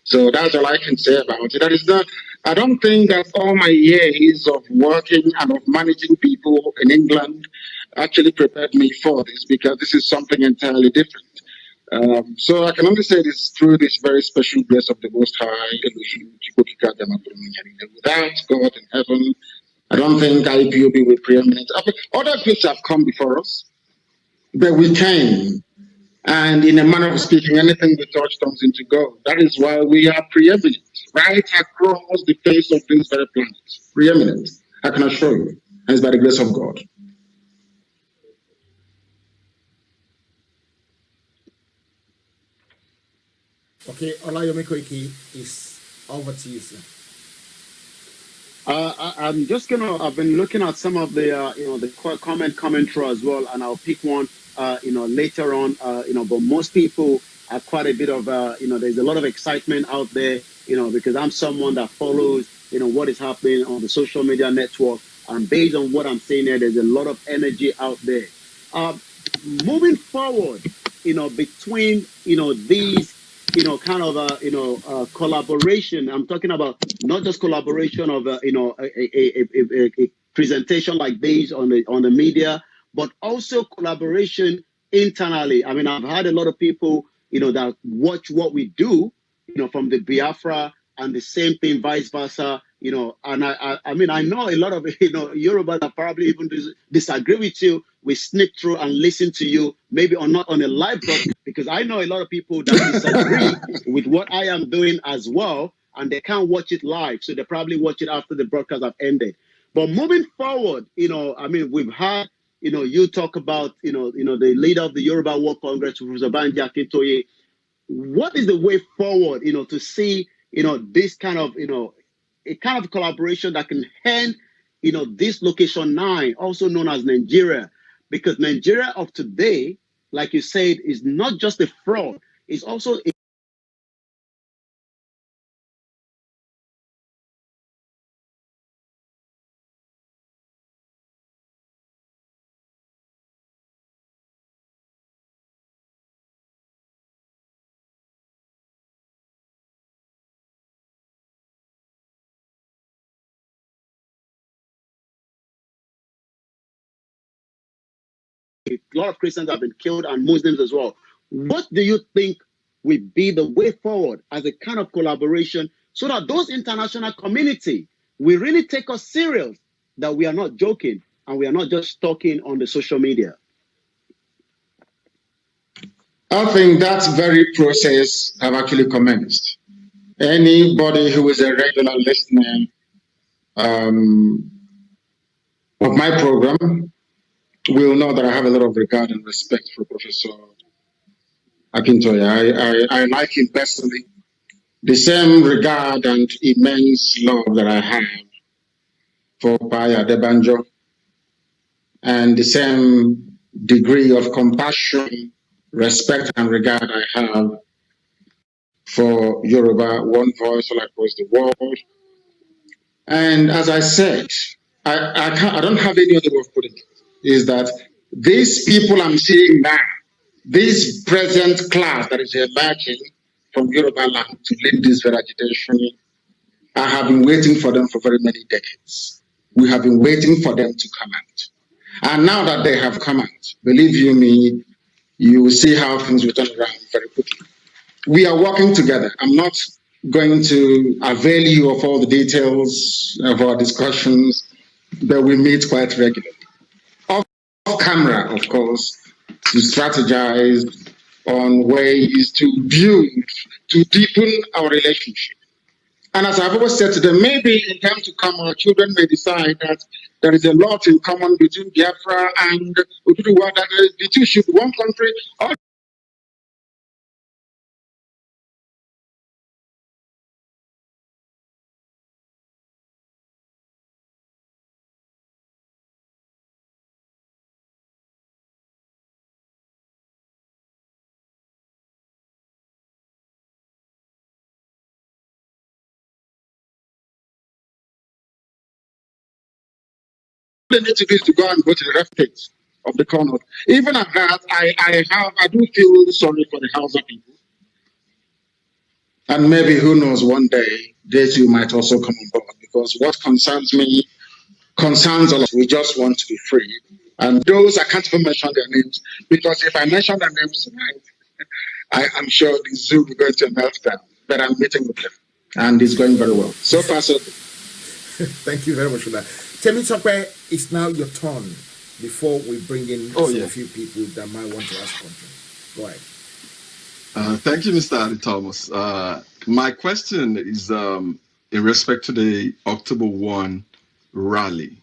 Speaker 1: So that's all I can say about it. That is not, I don't think that all my years of working and of managing people in England actually prepared me for this, because this is something entirely different. So I can only say this through this very special grace of the Most High. Without God in heaven, I don't think IPOB will preeminent. Other groups have come before us, but we came. And in a manner of speaking, anything we touch turns into gold. That is why we are preeminent, right across the face of this very planet. Preeminent, I can assure you. And it's by the grace of God.
Speaker 2: Okay, Olayomi Koiki is over to you, sir.
Speaker 6: I'm just I've been looking at some of the, the comment coming through as well, and I'll pick one, later on, but most people are quite a bit of, there's a lot of excitement out there, because I'm someone that follows, what is happening on the social media network, and based on what I'm seeing there, there's a lot of energy out there. Moving forward, between, these, kind of collaboration. I'm talking about not just collaboration of a presentation like this on the media, but also collaboration internally. I mean, I've had a lot of people that watch what we do, from the Biafra, and the same thing vice versa. And I mean, I know a lot of Yoruba that probably even disagree with you. We sneak through and listen to you, maybe or not on a live broadcast, because I know a lot of people that disagree with what I am doing as well, and they can't watch it live, so they probably watch it after the broadcast have ended. But moving forward, I mean, we've had, you talk about, the leader of the Yoruba World Congress, Professor Banji Akintoye. What is the way forward, to see, this kind of, a kind of collaboration that can end, this location 9, also known as Nigeria, because Nigeria of today, like you said, is not just a fraud, it's also a A lot of Christians have been killed and Muslims as well. What do you think will be the way forward as a kind of collaboration so that those international community will really take us serious, that we are not joking and we are not just talking on the social media?
Speaker 1: I think that very process have actually commenced. Anybody who is a regular listener of my program will know that I have a lot of regard and respect for Professor Akintoye. I like him personally. The same regard and immense love that I have for Paya Debanjo, and the same degree of compassion, respect, and regard I have for Yoruba, one voice all across the world. And as I said, I don't have any other way of putting it, is that these people I'm seeing now, this present class that is emerging from Yoruba land to lead this very agitation, I have been waiting for them for very many decades. We have been waiting for them to come out. And now that they have come out, believe you me, you will see how things will turn around very quickly. We are working together. I'm not going to avail you of all the details of our discussions, but we meet quite regularly. Off camera, of course, to strategize on ways to build, to deepen our relationship. And as I've always said to them, maybe in time to come, our children may decide that there is a lot in common between Biafra and Ududuwa, that the two should be one country. Or they need to do is to go and go to the refuge of the corner. Even at that, I do feel sorry for the Hausa people. And maybe, who knows, one day they too might also come on board, because what concerns me concerns all of us. We just want to be free. And those, I can't even mention their names, because if I mention their names tonight, I'm sure the zoo will go into a meltdown. But I'm meeting with them, and it's going very well. So far, so good.
Speaker 2: Thank you very much for that. Temi Tokwe, it's now your turn before we bring in a few people that might want to ask questions. Go ahead.
Speaker 5: Thank you, Mr. Adi Thomas. My question is in respect to the October 1 rally.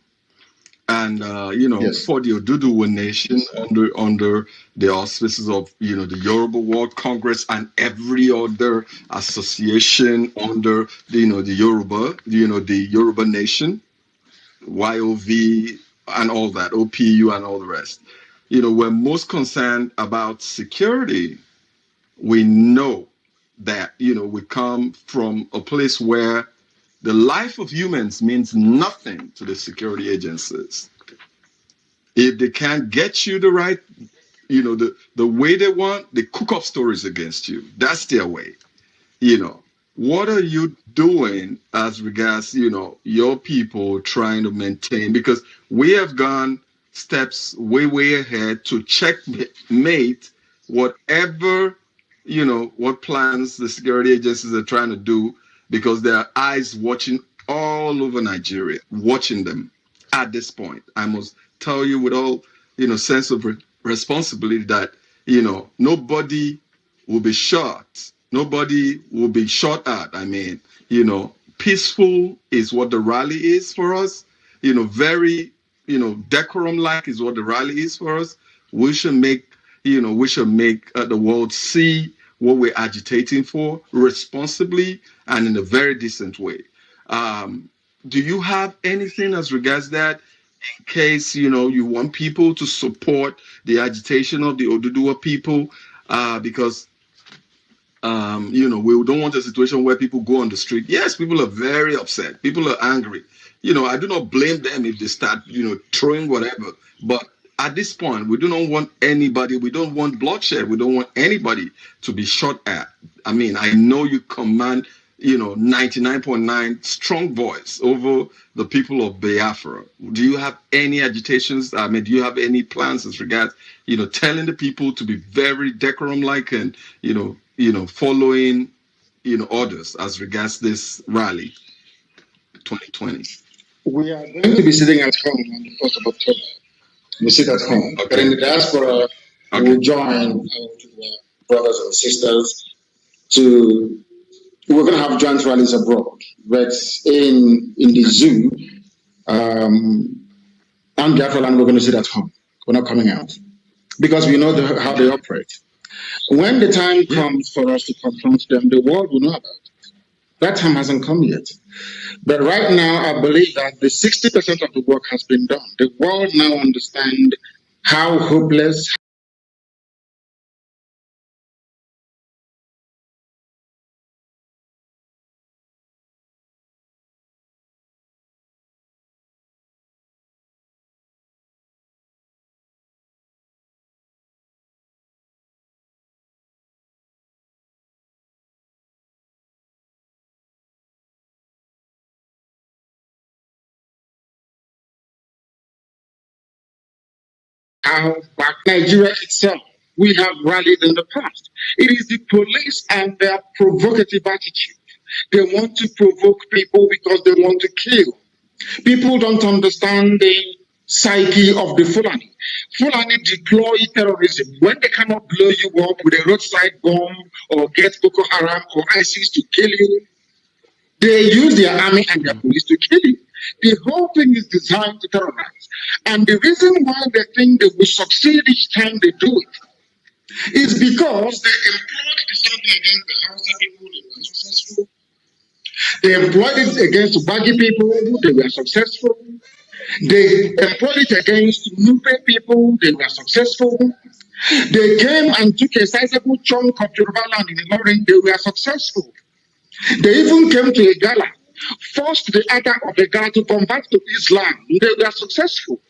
Speaker 5: And,
Speaker 1: Yes.
Speaker 5: for the Oduduwa Nation under the auspices of, the Yoruba World Congress and every other association under, the Yoruba, the Yoruba Nation, YOV and all that, OPU and all the rest. We're most concerned about security. We know that, we come from a place where the life of humans means nothing to the security agencies. If they can't get you the right, the way they want, they cook up stories against you. That's their way. What are you doing as regards, your people trying to maintain? Because we have gone steps way, way ahead to checkmate whatever, what plans the security agencies are trying to do, because there are eyes watching all over Nigeria, watching them at this point. I must tell you with all, sense of responsibility that, nobody will be shot. Nobody will be shot at. I mean, peaceful is what the rally is for us. Very, decorum-like is what the rally is for us. We should make, the world see what we're agitating for responsibly and in a very decent way. Do you have anything as regards that, in case, you want people to support the agitation of the Oduduwa people? Because we don't want a situation where people go on the street. Yes, people are very upset. People are angry. I do not blame them if they start, throwing whatever. But at this point, we do not want anybody. We don't want bloodshed. We don't want anybody to be shot at. I mean, I know you command 99.9 strong voice over the people of Biafra. Do you have any agitations? I mean, do you have any plans as regards, telling the people to be very decorum-like and, following, orders as regards this rally 2020?
Speaker 1: We are going to be sitting at home on the 1st of October. We sit at home. Okay. But in the diaspora, we will join our brothers and sisters we're going to have joint rallies abroad. But in the zoo, on Biafra land, we're going to sit at home. We're not coming out. Because we know how they operate. When the time comes for us to confront them, the world will know about it. That time hasn't come yet. But right now, I believe that the 60% of the work has been done. The world now understands how hopeless, how back Nigeria itself, we have rallied in the past. It is the police and their provocative attitude. They want to provoke people because they want to kill. People don't understand the psyche of the Fulani. Fulani deploy terrorism. When they cannot blow you up with a roadside bomb or get Boko Haram or ISIS to kill you, they use their army and their police to kill you. The whole thing is designed to terrorize. And the reason why they think they will succeed each time they do it is because they employed the something against the Hausa people, they were successful. They employed it against Bagi people, they were successful. They employed it against Nupe people, they were successful. They came and took a sizable chunk of Yoruba land in Ilorin, they were successful. They even came to a gala, forced the other of the gala to convert to Islam. They were successful.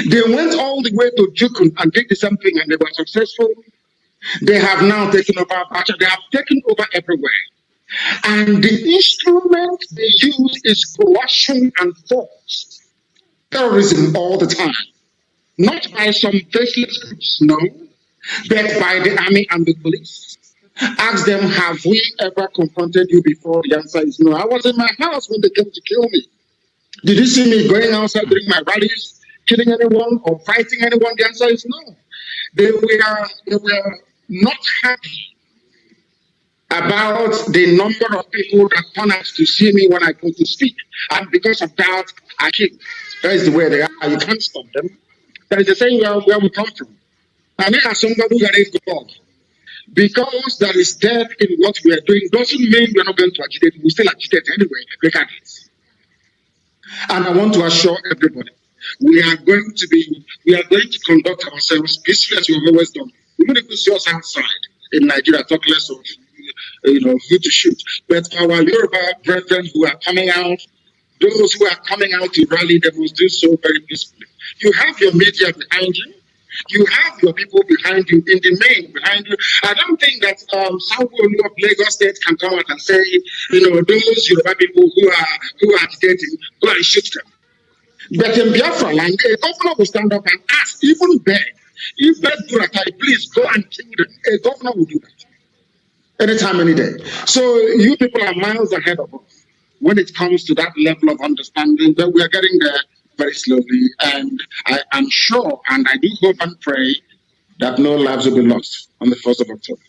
Speaker 1: They went all the way to Jukun and did the same thing and they were successful. They have now taken over Bacha. They have taken over everywhere. And the instrument they use is coercion and force. Terrorism all the time. Not by some faceless groups, no, but by the army and the police. Ask them, have we ever confronted you before? The answer is no. I was in my house when they came to kill me. Did you see me going outside during my rallies, killing anyone or fighting anyone? The answer is no. They were not happy about the number of people that turn out to see me when I go to speak. And because of that, I kill. That is the way they are. You can't stop them. That is the same where we come from. And then somebody who is God. Because there is death in what we are doing doesn't mean we're not going to agitate. We still agitate anyway, regardless. And I want to assure everybody, we are going to conduct ourselves peacefully as we've always done. Even if we see us outside in Nigeria, talk less of who to shoot. But our Yoruba brethren who are coming out, those who are coming out to rally, they must do so very peacefully. You have your media behind you. You have your people behind you, in the main behind you. I don't think that Sanwo-Olu of Lagos State can come out and say, those Yoruba people who are agitating, go and shoot them. But in Biafra land, a governor will stand up and ask, even beg, if beg Buratai, please go and kill them. A governor will do that. Anytime, any day. So you people are miles ahead of us when it comes to that level of understanding, but we are getting there very slowly, and I am sure, and I do hope and pray that no lives will be lost on the 1st of October.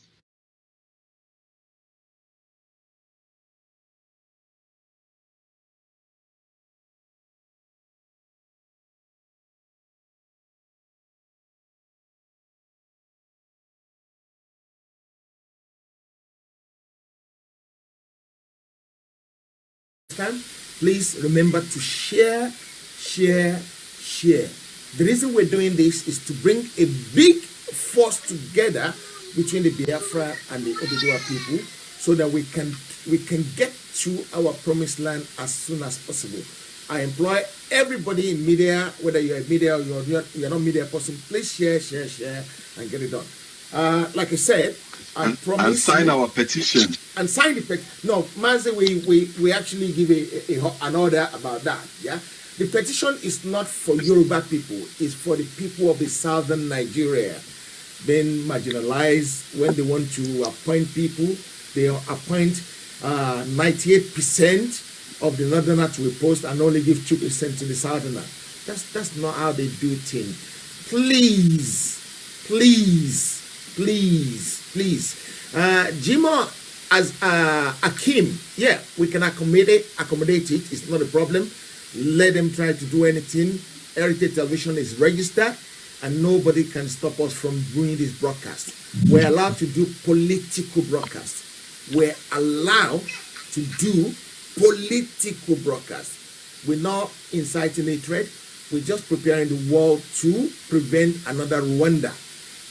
Speaker 2: Please remember to share. The reason we're doing this is to bring a big force together between the Biafra and the Oduduwa people so that we can get to our promised land as soon as possible. I employ everybody in media, whether you're a media or you're not media person, please share and get it done. Like I said, I promise
Speaker 5: and sign
Speaker 2: you,
Speaker 5: our petition.
Speaker 2: and sign the petition. No, Mazi, we actually give an order about that. Yeah, the petition is not for Yoruba people; it's for the people of the southern Nigeria, being marginalized. When they want to appoint people, they appoint 98% of the northerner to a post and only give 2% to the southerner. That's not how they do things. Please, please, please, please. Jimo as Akim, yeah, we can accommodate it. It's not a problem. Let them try to do anything. Heritage Television is registered, and nobody can stop us from doing this broadcast. We're allowed to do political broadcast. We're allowed to do political broadcast. We're not inciting hatred. We're just preparing the world to prevent another Rwanda.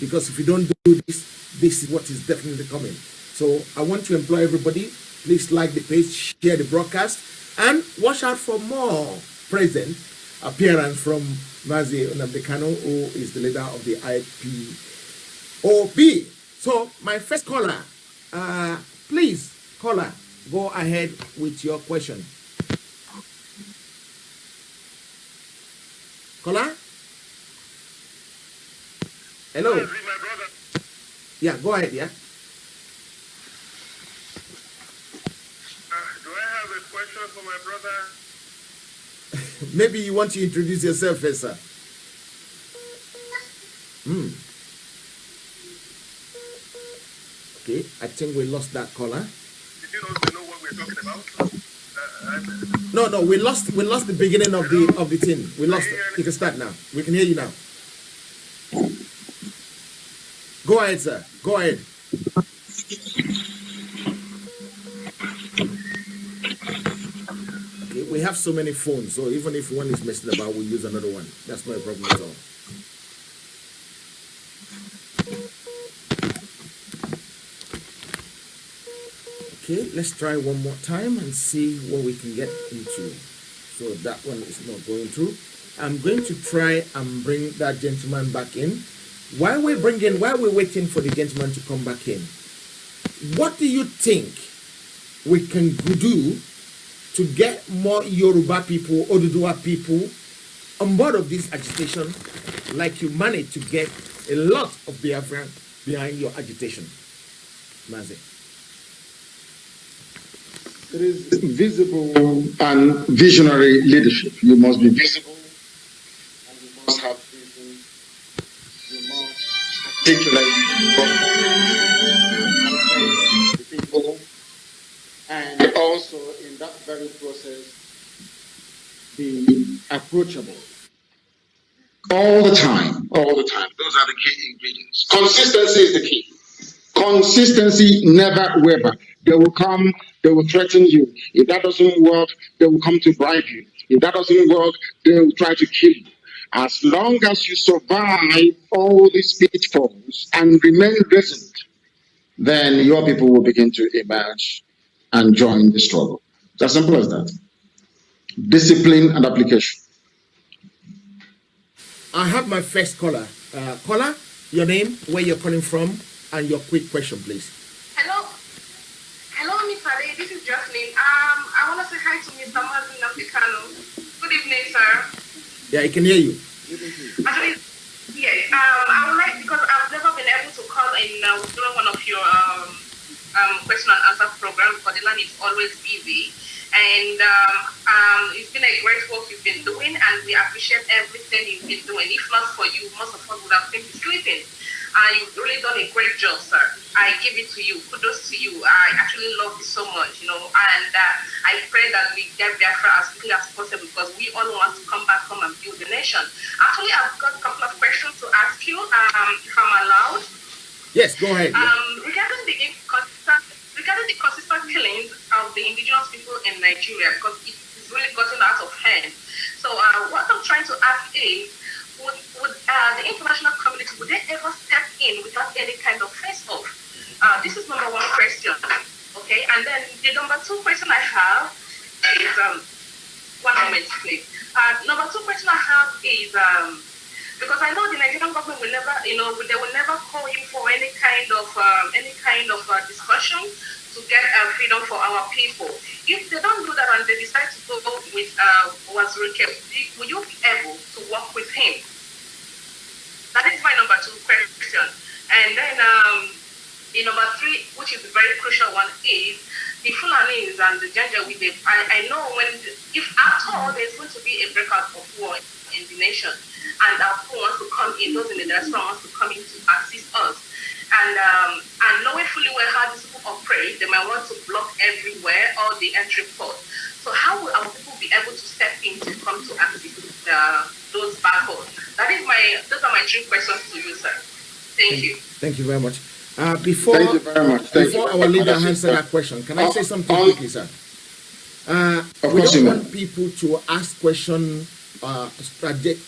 Speaker 2: Because if we don't do this, this is what is definitely coming. So I want to employ everybody. Please like the page, share the broadcast, and watch out for more present appearance from Mazi Nnamdi Kanu, who is the leader of the IPOB. So my first caller, please, caller, go ahead with your question. Caller? Hello?
Speaker 7: My brother.
Speaker 2: Yeah, go ahead, yeah.
Speaker 7: Do I have a question for my brother?
Speaker 2: Maybe you want to introduce yourself first, sir. Okay, I think we lost that caller.
Speaker 7: Did you know what we're talking about?
Speaker 2: No, we lost the beginning of the thing. We lost it. You can start now. We can hear you now. Go ahead, sir. Go ahead. Okay, we have so many phones, so even if one is messing about, we'll use another one. That's not a problem at all. Okay, let's try one more time and see what we can get into. So that one is not going through. I'm going to try and bring that gentleman back in. While we're waiting for the gentleman to come back in, what do you think we can do to get more Yoruba people, Oduduwa people on board of this agitation, like you managed to get a lot of Biafran behind your agitation? Mazi.
Speaker 1: It is visible and visionary leadership. You must be visible and you must have vision. You must articulate the people, and also in that very process be approachable. All the time, all the time. Those are the key ingredients. Consistency is the key. Consistency, never waver. They will come, they will threaten you. If that doesn't work, they will come to bribe you. If that doesn't work, they will try to kill you. As long as you survive all these pitfalls and remain resilient, then your people will begin to emerge and join the struggle. It's as simple as that. Discipline and application.
Speaker 2: I have my first caller. Caller, your name, where you're calling from, and your quick question, please.
Speaker 8: Hello, Mr. Ade. This is Jocelyn. I want to say hi to Mr. Mazi Nnamdi Kanu. Good evening, sir.
Speaker 2: Yeah, I can hear you.
Speaker 8: Actually, yes. I would like, because I've never been able to call in during one of your question and answer program because the line is always busy. And it's been a great work you've been doing, and we appreciate everything you've been doing. If not for you, most of us would have been sleeping. You've really done a great job, sir. I give it to you. Kudos to you. I actually love you so much, and I pray that we get Biafra as quickly as possible because we all want to come back home and build the nation. Actually, I've got a couple of questions to ask you, if I'm allowed.
Speaker 2: Yes, go ahead.
Speaker 8: Regarding the consistent killings of the indigenous people in Nigeria, because it's really gotten out of hand. So what I'm trying to ask is, would the international community, would they ever step in without any kind of face-off? This is number one question, okay? And then the number two question I have is, one moment, please. Number two question I have is, because I know the Nigerian government will never, they will never call him for any kind of discussion to get freedom for our people. If they don't do that and they decide to go with Wazirike, will you be able to work with him? That is my number 2 question. And then number 3, which is a very crucial one, is the Fulanis and the Janjaweed. I know if at all there's going to be a breakout of war in the nation, and our people wants to come in, those in the diaspora wants to come in to assist us. And knowing fully well how these people operate, they might want to block everywhere all the entry ports. So how will our people be able to step in to come to assist those battles? Those are my 3 questions to you, sir. Thank you.
Speaker 2: Thank you very much. Before
Speaker 1: Thank you very much.
Speaker 2: Before our leader answers that question, can I say something quickly, sir? We don't want people to ask a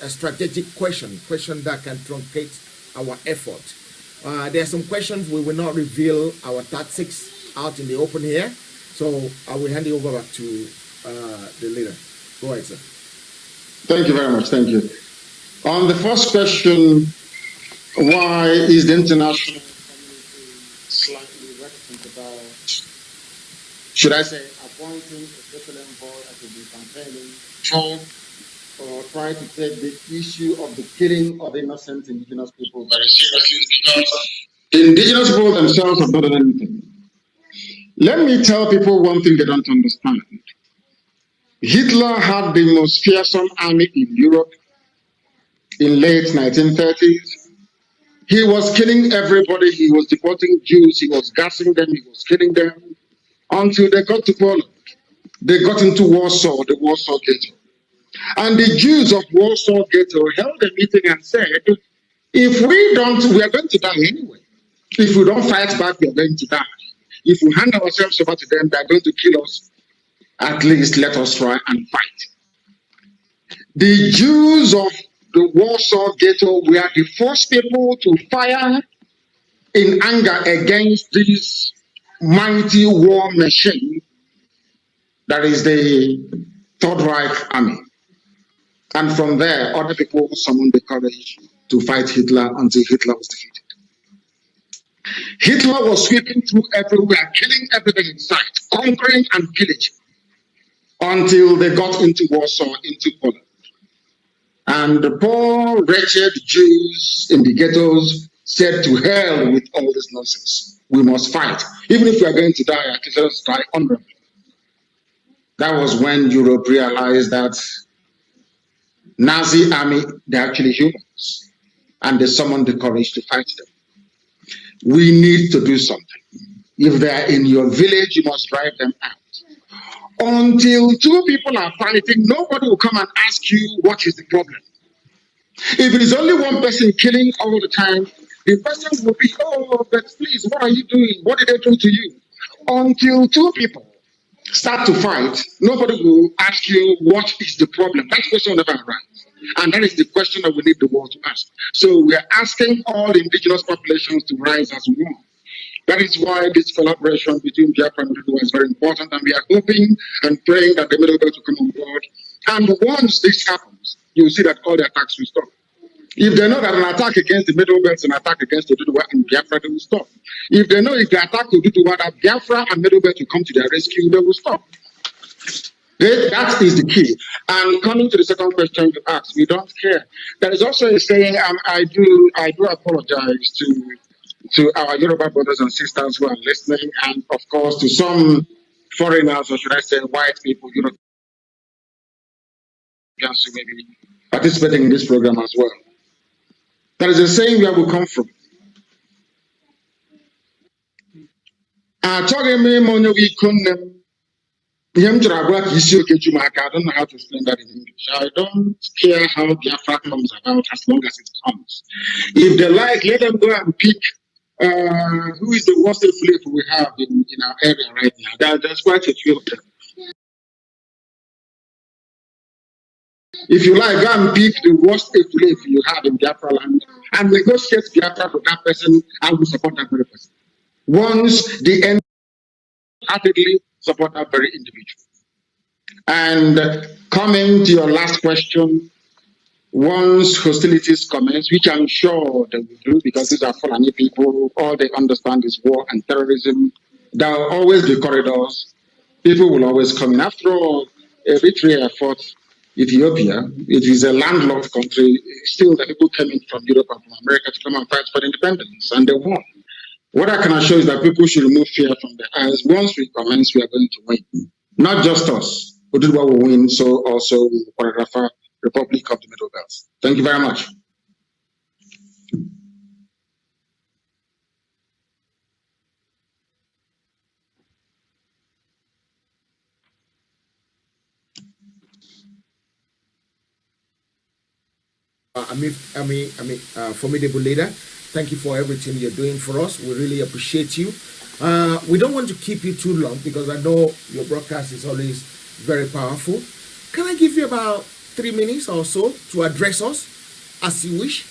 Speaker 2: strategic question that can truncate our effort. There are some questions we will not reveal our tactics out in the open here, so I will hand it over back to the leader. Go ahead, sir.
Speaker 1: Thank you very much. Thank you. On the first question, why is the international community slightly reticent about, should I say, appointing a special envoy that will be campaigning or trying to take the issue of the killing of innocent indigenous people very seriously, because the indigenous people themselves have not done anything. Let me tell people one thing they don't understand. Hitler had the most fearsome army in Europe in late 1930s. He was killing everybody. He was deporting Jews. He was gassing them. He was killing them until they got to Poland. They got into Warsaw, the Warsaw Ghetto. And the Jews of Warsaw Ghetto held a meeting and said, if we don't, we are going to die anyway. If we don't fight back, we are going to die. If we hand ourselves over to them, they are going to kill us. At least let us try and fight. The Jews of the Warsaw Ghetto were the first people to fire in anger against this mighty war machine that is the Third Reich Army. And from there, other people summoned the courage to fight Hitler until Hitler was defeated. Hitler was sweeping through everywhere, killing everything in sight, conquering and pillaging, until they got into Warsaw, into Poland. And the poor, wretched Jews in the ghettos said, to hell with all this nonsense. We must fight. Even if we are going to die, let us die honorably. That was when Europe realized that Nazi army, they're actually humans. And they summoned the courage to fight them. We need to do something. If they're in your village, you must drive them out. Until 2 people are fighting, nobody will come and ask you what is the problem. If it is only one person killing all the time, the person will be, oh, but please, what are you doing? What did they do to you? Until 2 people start to fight, nobody will ask you what is the problem. That question never arrives. And that is the question that we need the world to ask. So we are asking all indigenous populations to rise as one. That is why this collaboration between Biafra and Middle is very important, and we are hoping and praying that the Middle Belt will come on board. And once this happens, you will see that all the attacks will stop. If they know that an attack against the Middle Belt is an attack against the Duduwa and Biafra, they will stop. If they know if the attack will Duduwa, that Biafra and Middle Belt will come to their rescue, they will stop. That is the key. And coming to the second question you asked, we don't care. There is also a saying, I do apologize to our Yoruba brothers and sisters who are listening, and of course to some foreigners, or should I say white people, Europeans who may be participating in this program as well. There is a saying where we come from. I don't know how to explain that in English. I don't care how Biafra comes about as long as it comes. If they like, let them go and pick who is the worst slave we have in our area right now. There's quite a few of them. If you like, go and pick the worst slave you have in Biafra land and negotiate Biafra for that person and we support that very person. Once the end actively support that very individual. And coming to your last question, once hostilities commence, which I'm sure they will do because these are Fulani people, all they understand is war and terrorism. There will always be corridors. People will always come in. After all, Eritrea fought Ethiopia. It is a landlocked country. Still, the people came in from Europe and from America to come and fight for independence, and they won. What I can assure is that people should remove fear from their eyes. Once we commence, we are going to win. Not just us. Oduduwa will win, so also will the choreographer Republic of the Middle Belt. Thank you very much.
Speaker 2: Formidable leader, thank you for everything you're doing for us. We really appreciate you. We don't want to keep you too long because I know your broadcast is always very powerful. Can I give you about 3 minutes or so to address us as you wish,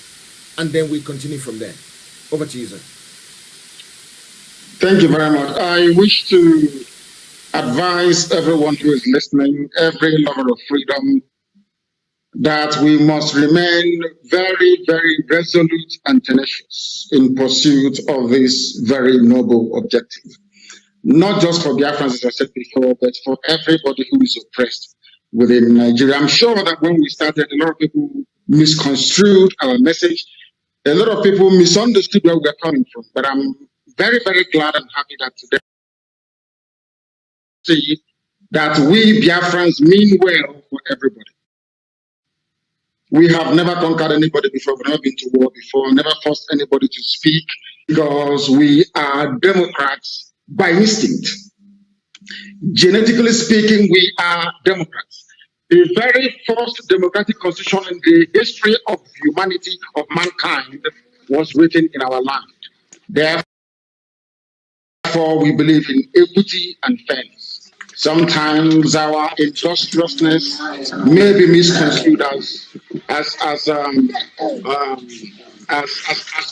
Speaker 2: and then we continue from there? Over to you, sir.
Speaker 1: Thank you very much. I wish to advise everyone who is listening, every lover of freedom, that we must remain very, very resolute and tenacious in pursuit of this very noble objective. Not just for Biafrans, as I said before, but for everybody who is oppressed within Nigeria. I'm sure that when we started, a lot of people misconstrued our message. A lot of people misunderstood where we were coming from. But I'm very, very glad and happy that today see that we Biafrans mean well for everybody. We have never conquered anybody before, we've never been to war before, never forced anybody to speak, because we are Democrats by instinct. Genetically speaking, we are Democrats. The very first democratic constitution in the history of humanity, of mankind, was written in our land. Therefore, we believe in equity and fairness. Sometimes our industriousness may be misconstrued as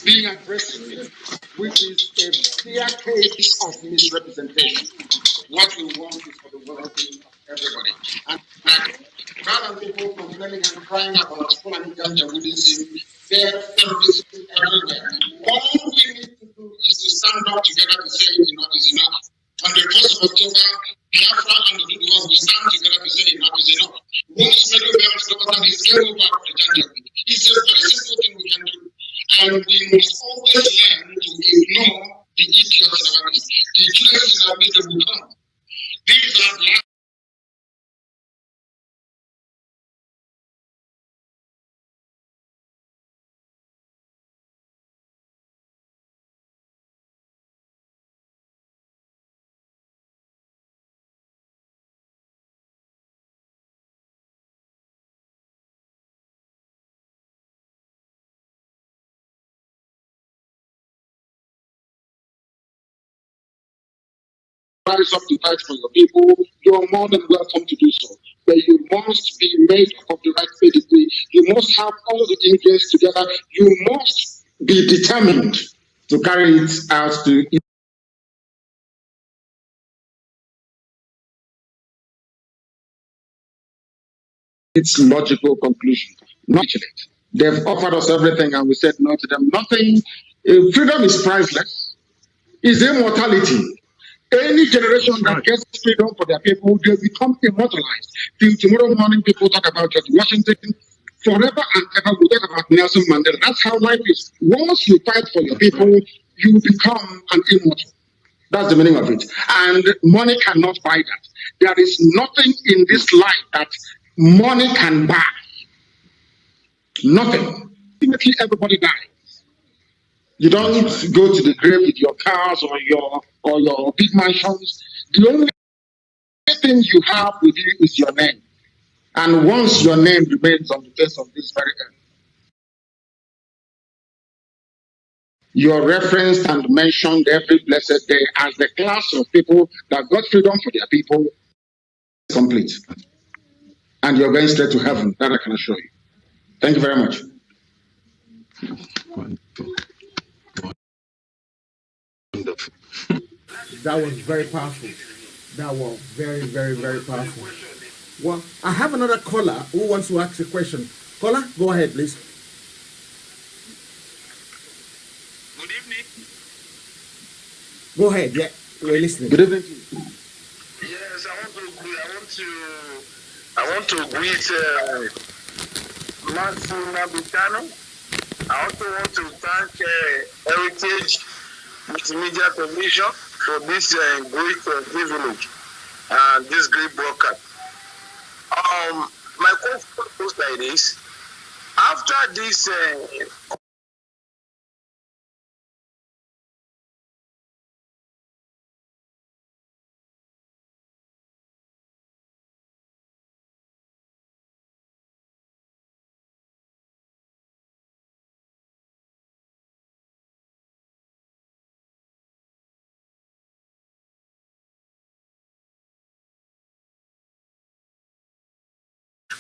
Speaker 1: being aggressive, which is a clear case of misrepresentation. What we want is for the well-being of everybody. And rather than people complaining and crying about Fulani Ganja Buddhism, there are terrorism everywhere. All we need to do is to stand up together to say enough is enough. On the 1st of October, Biafra and the Oduduwa will stand together to say enough is enough. Once federal government is game over for the Ganja, it's a very simple thing we can do. And we must always learn to ignore the idiots in our midst. The idiots in our midst will come. These are black. Rise up to fight for your people, you are more than welcome to do so. But you must be made of the right pedigree. You must have all the ingredients together. You must be determined to carry it out to its logical conclusion. Not it. They've offered us everything and we said no to them. Nothing. Freedom is priceless. It's immortality. Any generation that gets freedom for their people, they become immortalized. Till tomorrow morning, people talk about George Washington. Forever and ever, we talk about Nelson Mandela. That's how life is. Once you fight for your people, you become an immortal. That's the meaning of it. And money cannot buy that. There is nothing in this life that money can buy. Nothing. Ultimately, everybody dies. You don't go to the grave with your cars or your big mansions. The only thing you have with you is your name. And once your name remains on the face of this very earth, you're referenced and mentioned every blessed day as the class of people that got freedom for their people. Complete. And you're going straight to heaven. That I can assure you. Thank you very much.
Speaker 2: That was very powerful. That was very, very, very powerful. Well, I have another caller who wants to ask a question. Caller, go ahead, please.
Speaker 7: Good evening.
Speaker 2: Go ahead. Yeah, we're listening.
Speaker 1: Good evening.
Speaker 7: Yes, I want to greet Mazi Nnamdi Kanu. I also want to thank Heritage Multimedia Commission for this great privilege and this great broadcast. My question goes like this: after this,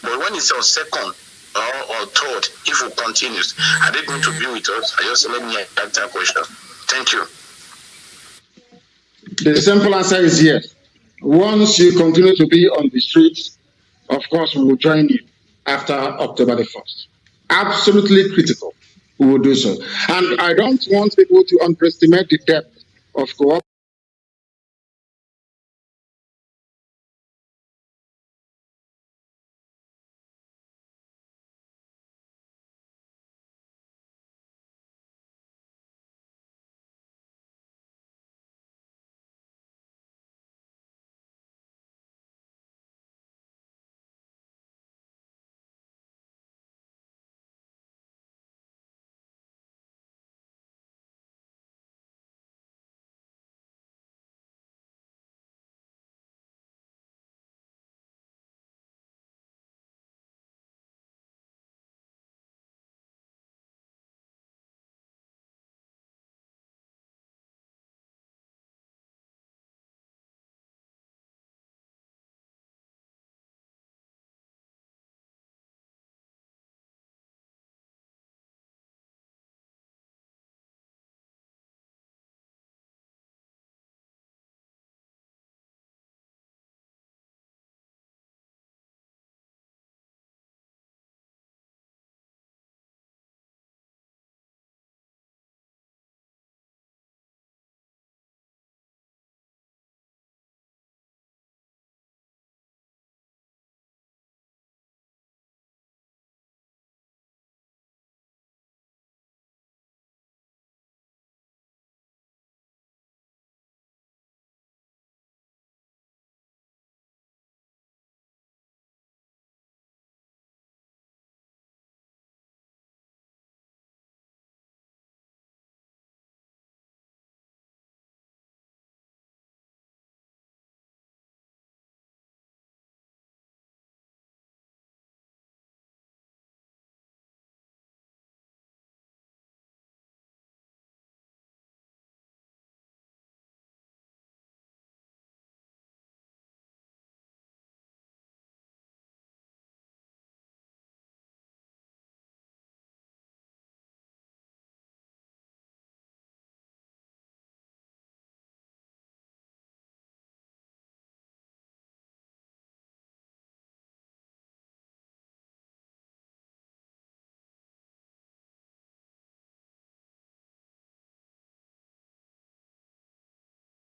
Speaker 7: but when it's on second or third, if it continues, are they going to be with us? I just let me ask that question. Thank you.
Speaker 1: The simple answer is yes. Once you continue to be on the streets, of course, we will join you after October the 1st. Absolutely critical. We will do so. And I don't want people to underestimate the depth of cooperation.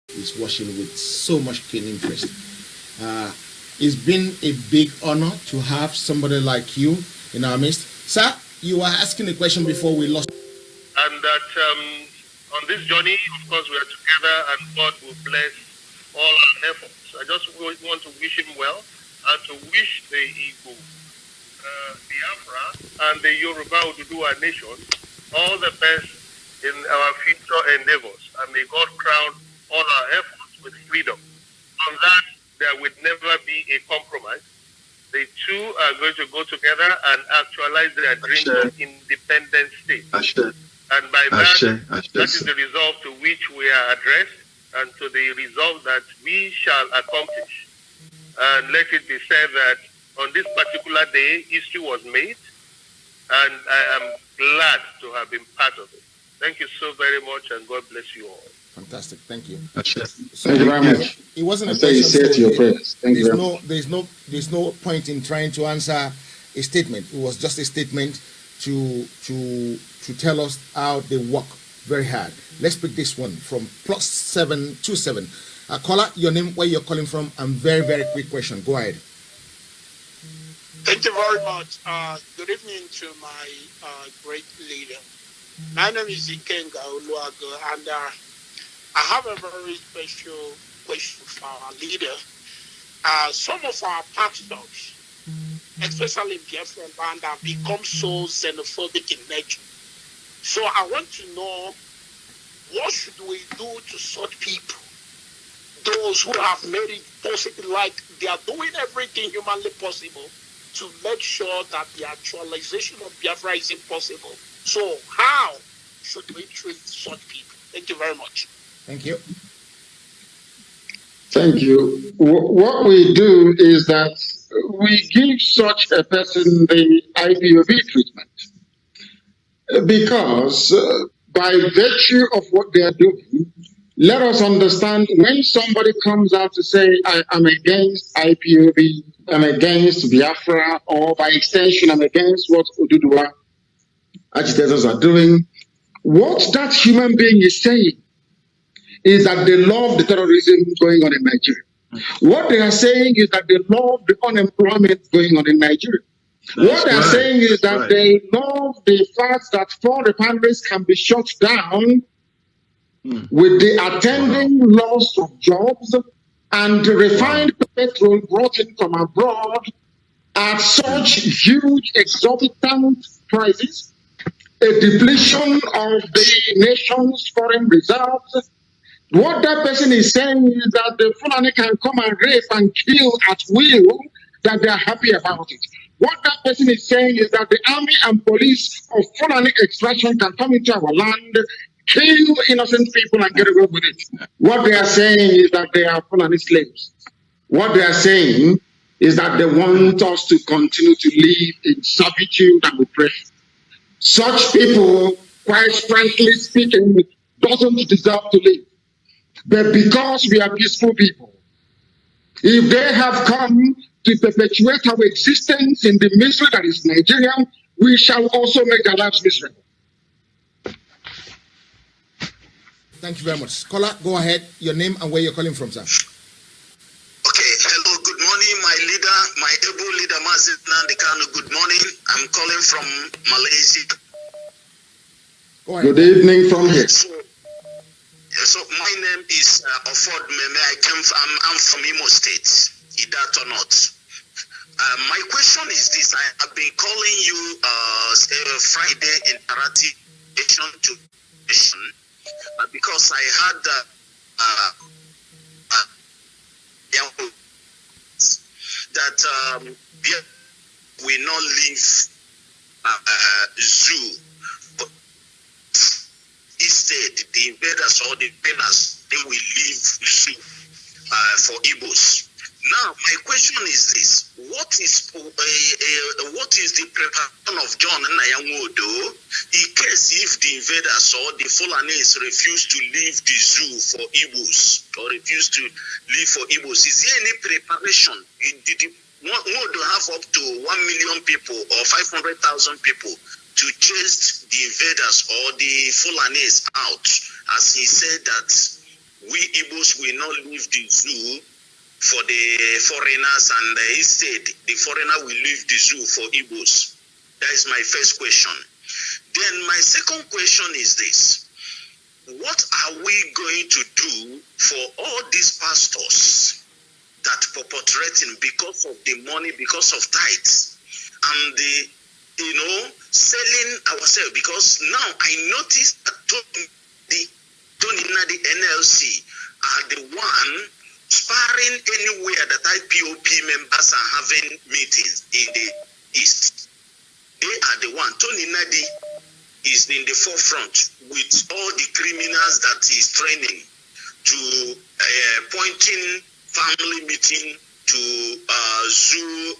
Speaker 2: Is watching with so much keen interest. It's been a big honor to have somebody like you in our midst. Sir, you were asking a question before we lost.
Speaker 7: And that on this journey, of course, we are together and God will bless all our efforts. I just want to wish him well and to wish the Igbo, Biafra, and the Yoruba Oduduwa nation all the best in our future endeavors. And may God crown all our efforts with freedom. On that, there will never be a compromise. The two are going to go together and actualize their dream of independent state. And by that, that is the resolve to which we are addressed and to the resolve that we shall accomplish. And let it be said that on this particular day, history was made, and I am glad to have been part of it. Thank you so very much, and God bless you all.
Speaker 2: Fantastic, thank you.
Speaker 1: So thank you very much.
Speaker 2: It wasn't
Speaker 1: a question. You said your prayers. Thank you very much.
Speaker 2: There's no point in trying to answer a statement. It was just a statement to tell us how they work very hard. Let's pick this one from +727. Caller, your name, where you're calling from, and very, very quick question. Go ahead.
Speaker 9: Thank you very much. Good evening to my great leader. My name is Ikenga Oluago, and I have a very special question for our leader. Some of our pastors, especially in Biafra land, have become so xenophobic in nature. So I want to know, what should we do to such people? Those who have made it possible, like they are doing everything humanly possible to make sure that the actualization of Biafra is impossible. So how should we treat such people? Thank you very much.
Speaker 2: Thank you.
Speaker 1: Thank you. What we do is that we give such a person the IPOB treatment because by virtue of what they are doing, let us understand when somebody comes out to say, I am against IPOB, I'm against Biafra, or by extension, I'm against what Oduduwa agitators are doing, what that human being is saying is that they love the terrorism going on in Nigeria. What they are saying is that they love the unemployment going on in Nigeria. What they are saying is that they love the fact that 4 refineries can be shut down with the attending loss of jobs and refined petrol brought in from abroad at such huge exorbitant prices, a depletion of the nation's foreign reserves. What that person is saying is that the Fulani can come and rape and kill at will, that they are happy about it. What that person is saying is that the army and police of Fulani extraction can come into our land, kill innocent people and get away with it. What they are saying is that they are Fulani slaves. What they are saying is that they want us to continue to live in servitude and oppression. Such people, quite frankly speaking, doesn't deserve to live. But because we are peaceful people, if they have come to perpetuate our existence in the misery that is Nigeria, we shall also make their lives miserable.
Speaker 2: Thank you very much. Caller, go ahead. Your name and where you're calling from, sir.
Speaker 10: Okay. Hello. Good morning, my leader, my able leader, Mazi Nnamdi Kanu. Good morning. I'm calling from Malaysia.
Speaker 2: Go ahead.
Speaker 1: Good evening from here.
Speaker 10: So my name is Ofod Meme. I'm from Imo State. Is that or not? My question is this: I have been calling you Friday interactive to because I had that we not leave zoo. Instead, the invaders or the invaders, they will leave zoo for Igbos. Now, my question is this: what is the preparation of John Nnayamodo in case if the invaders or the Fulanis refuse to leave the zoo for Igbos or refuse to leave for Igbos? Is there any preparation? Did Modo have up to 1 million people or 500,000 people to chase the invaders or the Fulanis out, as he said that we Igbos will not leave the zoo for the foreigners, and instead the foreigner will leave the zoo for Igbos? That is my first question. Then my second question is this: what are we going to do for all these pastors that perpetrating because of the money, because of tithes, and the selling ourselves? Because now I noticed that Tony Nnamdi NLC are the one sparring anywhere that IPOP members are having meetings in the East. They are the one. Tony Nnamdi is in the forefront with all the criminals that he's training to pointing family meeting to zoo,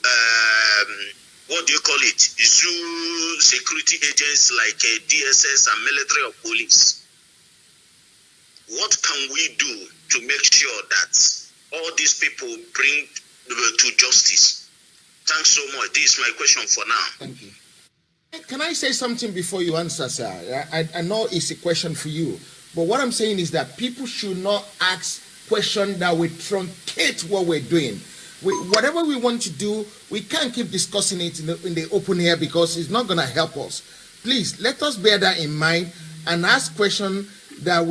Speaker 10: what do you call it? Zoo security agents like DSS and military or police. What can we do to make sure that all these people bring to justice? Thanks so much. This is my question for now.
Speaker 2: Thank you. Can I say something before you answer, sir? I know it's a question for you, but what I'm saying is that people should not ask questions that will truncate what we're doing. Whatever we want to do, we can't keep discussing it in the open air because it's not going to help us. Please, let us bear that in mind and ask questions that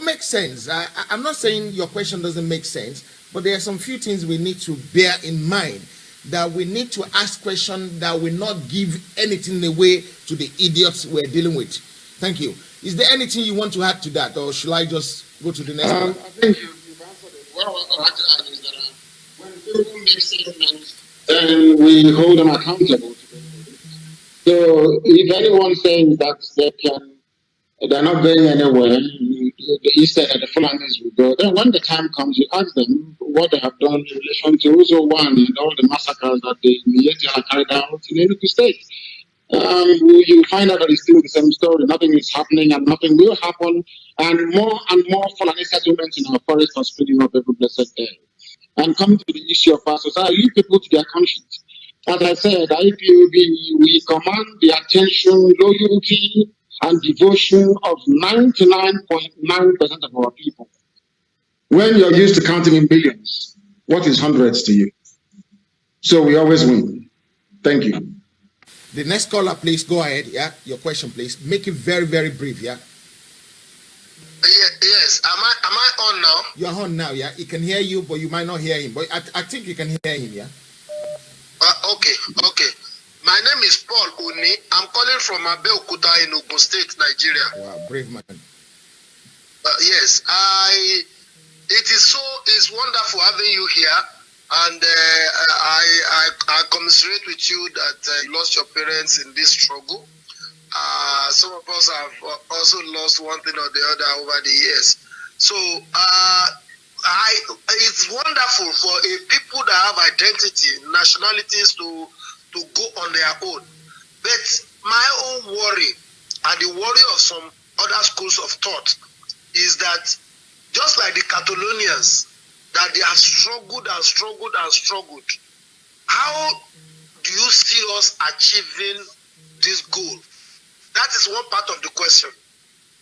Speaker 2: make sense. I'm not saying your question doesn't make sense, but there are some few things we need to bear in mind, that we need to ask questions that will not give anything away to the idiots we're dealing with. Thank you. Is there anything you want to add to that, or should I just go to the next one?
Speaker 1: I think you've answered it. What I want to add is that when people make statements, then we hold them accountable to them. So if anyone saying that they're not going anywhere, he said that the Fulanis will go, then when the time comes, you ask them what they have done in relation to Uzo One and all the massacres that the Miyetia carried out in Enugu State. You find out that it's still the same story. Nothing is happening and nothing will happen. And more Fulani settlements in our forests are springing up every blessed day. And coming to the issue of our society, leave people to their conscience. As I said, IPOB, we command the attention, loyalty, and devotion of 99.9% of our people. When you're used to counting in billions, what is hundreds to you? So we always win. Thank you.
Speaker 2: The next caller, please go ahead. Yeah, your question, please. Make it very, very brief. Yeah.
Speaker 10: Yes. Am I on now?
Speaker 2: You're on now. Yeah. He can hear you, but you might not hear him. But I think you can hear him. Yeah.
Speaker 10: Okay. My name is Paul Uni. I'm calling from Abeokuta in Ogun State, Nigeria.
Speaker 2: Wow, brave man.
Speaker 10: Yes, it's wonderful having you here, and I commiserate with you that you lost your parents in this struggle. Some of us have also lost one thing or the other over the years. So it's wonderful for a people that have identity, nationalities to go on their own. But my own worry, and the worry of some other schools of thought, is that just like the Catalonians, that they have struggled and struggled and struggled, how do you see us achieving this goal? That is one part of the question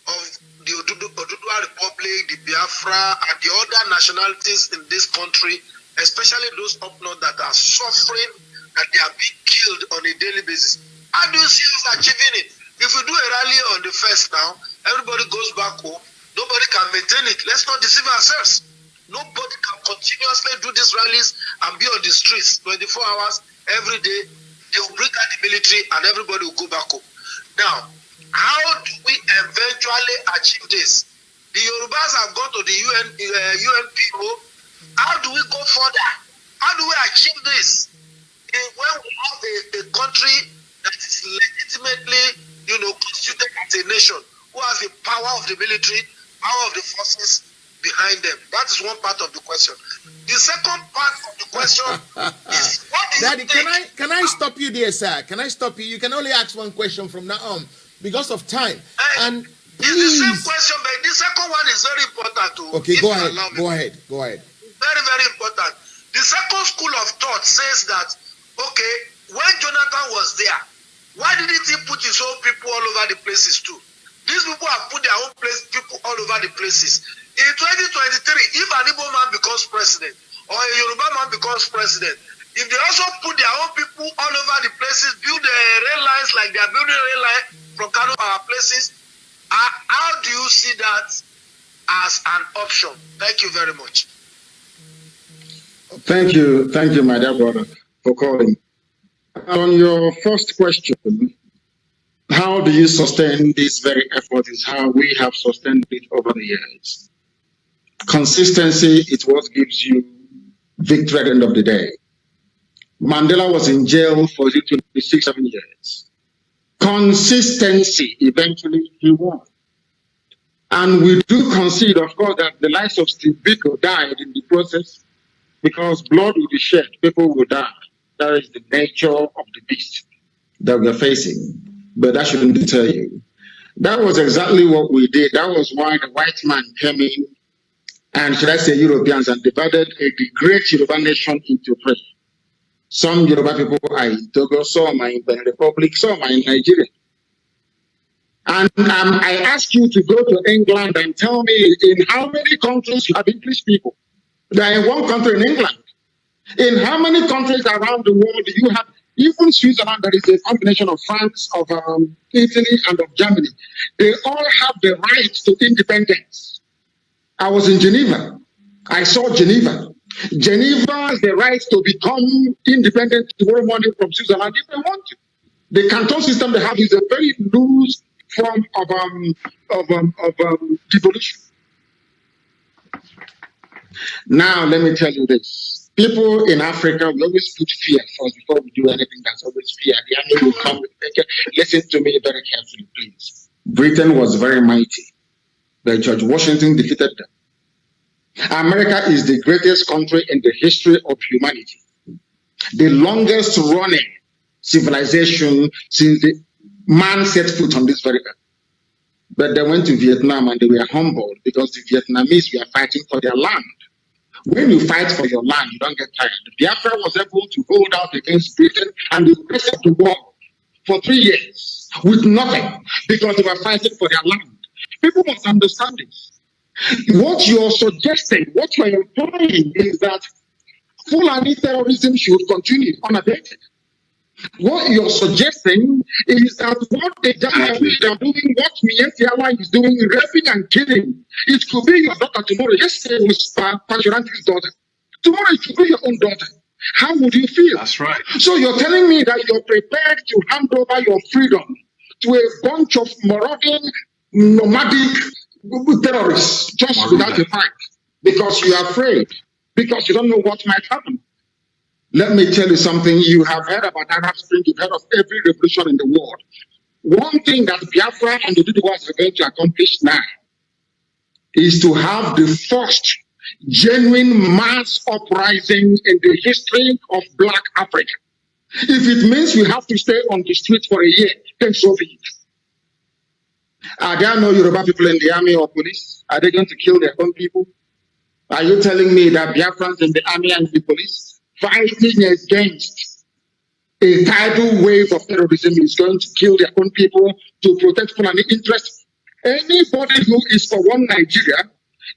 Speaker 10: of the Oduduwa Republic, the Biafra, and the other nationalities in this country, especially those up north that are suffering, that they are being killed on a daily basis. How do you see us achieving it? If we do a rally on the 1st now, everybody goes back home, nobody can maintain it. Let's not deceive ourselves. Nobody can continuously do these rallies and be on the streets 24 hours every day. They will bring out the military and everybody will go back home. Now, how do we eventually achieve this? The Yorubas have gone to the UNPO. How do we go further? How do we achieve this? When we have a country that is legitimately, constituted as a nation, who has the power of the military, power of the forces behind them. That is one part of the question. The second part of the question is, what is
Speaker 2: Daddy, can I stop you there, sir? Can I stop you? You can only ask one question from now on because of time. And
Speaker 10: it's the same question, but the second one is very important too.
Speaker 2: Okay, go ahead. Go ahead.
Speaker 10: Very, very important. The second school of thought says that, okay, when Jonathan was there, why didn't he put his own people all over the places too? These people have put their own people all over the places. In 2023, if an Igbo man becomes president or a Yoruba man becomes president, if they also put their own people all over the places, build the rail lines like they are building a rail line from Kanu to our places, how do you see that as an option? Thank you very much.
Speaker 1: Thank you, my dear brother, for calling. On your first question, how do you sustain this very effort is how we have sustained it over the years. Consistency is what gives you victory at the end of the day. Mandela was in jail for 26, 7 years. Consistency, eventually he won. And we do concede, of course, that the lives of Steve Biko died in the process because blood will be shed, people will die. That is the nature of the beast that we are facing. But that shouldn't deter you. That was exactly what we did. That was why the white man came in, and should I say Europeans, and divided the great Yoruba nation into three. Some Yoruba people are in Togo, some are in Benin Republic, some are in Nigeria. And I ask you to go to England and tell me in how many countries you have English people. They are in one country in England. In how many countries around the world do you have, even Switzerland, that is a combination of France, of Italy, and of Germany. They all have the right to independence. I was in Geneva. I saw Geneva. Geneva has the right to become independent tomorrow morning from Switzerland if they want to. The canton system they have is a very loose form of devolution. Now, let me tell you this. People in Africa, we always put fear first before we do anything. That's always fear. The army will come. Listen to me very carefully, please. Britain was very mighty, but George Washington defeated them. America is the greatest country in the history of humanity. The longest running civilization since the man set foot on this very earth. But they went to Vietnam and they were humbled because the Vietnamese were fighting for their land. When you fight for your land, you don't get tired. Biafra was able to hold out against Britain and the rest of the world for 3 years with nothing because they were fighting for their land. People must understand this. What you're suggesting, what you're implying is that Fulani terrorism should continue unabated. What you're suggesting is that what the Japanese are doing, what Mietiala is doing, raping and killing, it could be your daughter tomorrow. Yesterday it was Pajuranti's daughter. Tomorrow it could be your own daughter. How would you feel?
Speaker 5: That's right.
Speaker 1: So you're telling me that you're prepared to hand over your freedom to a bunch of marauding, nomadic terrorists just without a fight because you are afraid, because you don't know what might happen. Let me tell you something. You have heard about Arab Spring. You've heard of every revolution in the world. One thing that Biafra and the Duduwas are going to accomplish now is to have the first genuine mass uprising in the history of Black Africa. If it means we have to stay on the street for a year, then so be it. Are there no Yoruba people in the army or police? Are they going to kill their own people? Are you telling me that Biafrans in the army and the police fighting against a tidal wave of terrorism is going to kill their own people to protect Fulani interests? Anybody who is for one Nigeria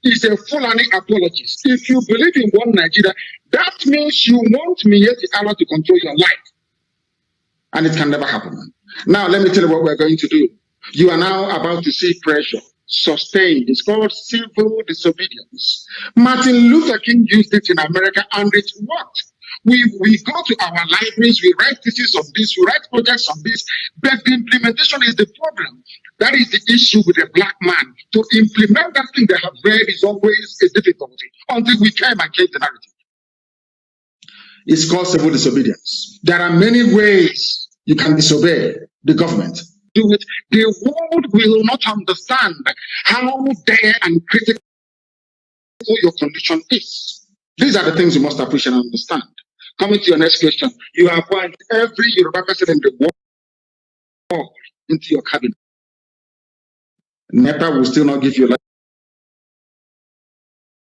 Speaker 1: is a Fulani apologist. If you believe in one Nigeria, that means you want Miyetti Allah to control your life. And it can never happen. Now, let me tell you what we're going to do. You are now about to see pressure sustained. It's called civil disobedience. Martin Luther King used it in America and it worked. We go to our libraries, we write theses on this, we write projects on this, but the implementation is the problem. That is the issue with a Black man. To implement that thing they have read is always a difficulty until we came and change the narrative. It's called civil disobedience. There are many ways you can disobey the government. Do it. The world will not understand how dire and critical your condition is. These are the things you must appreciate and understand. Coming to your next question, you have want every Yoruba person in the world into your cabinet. NEPA will still not give you life.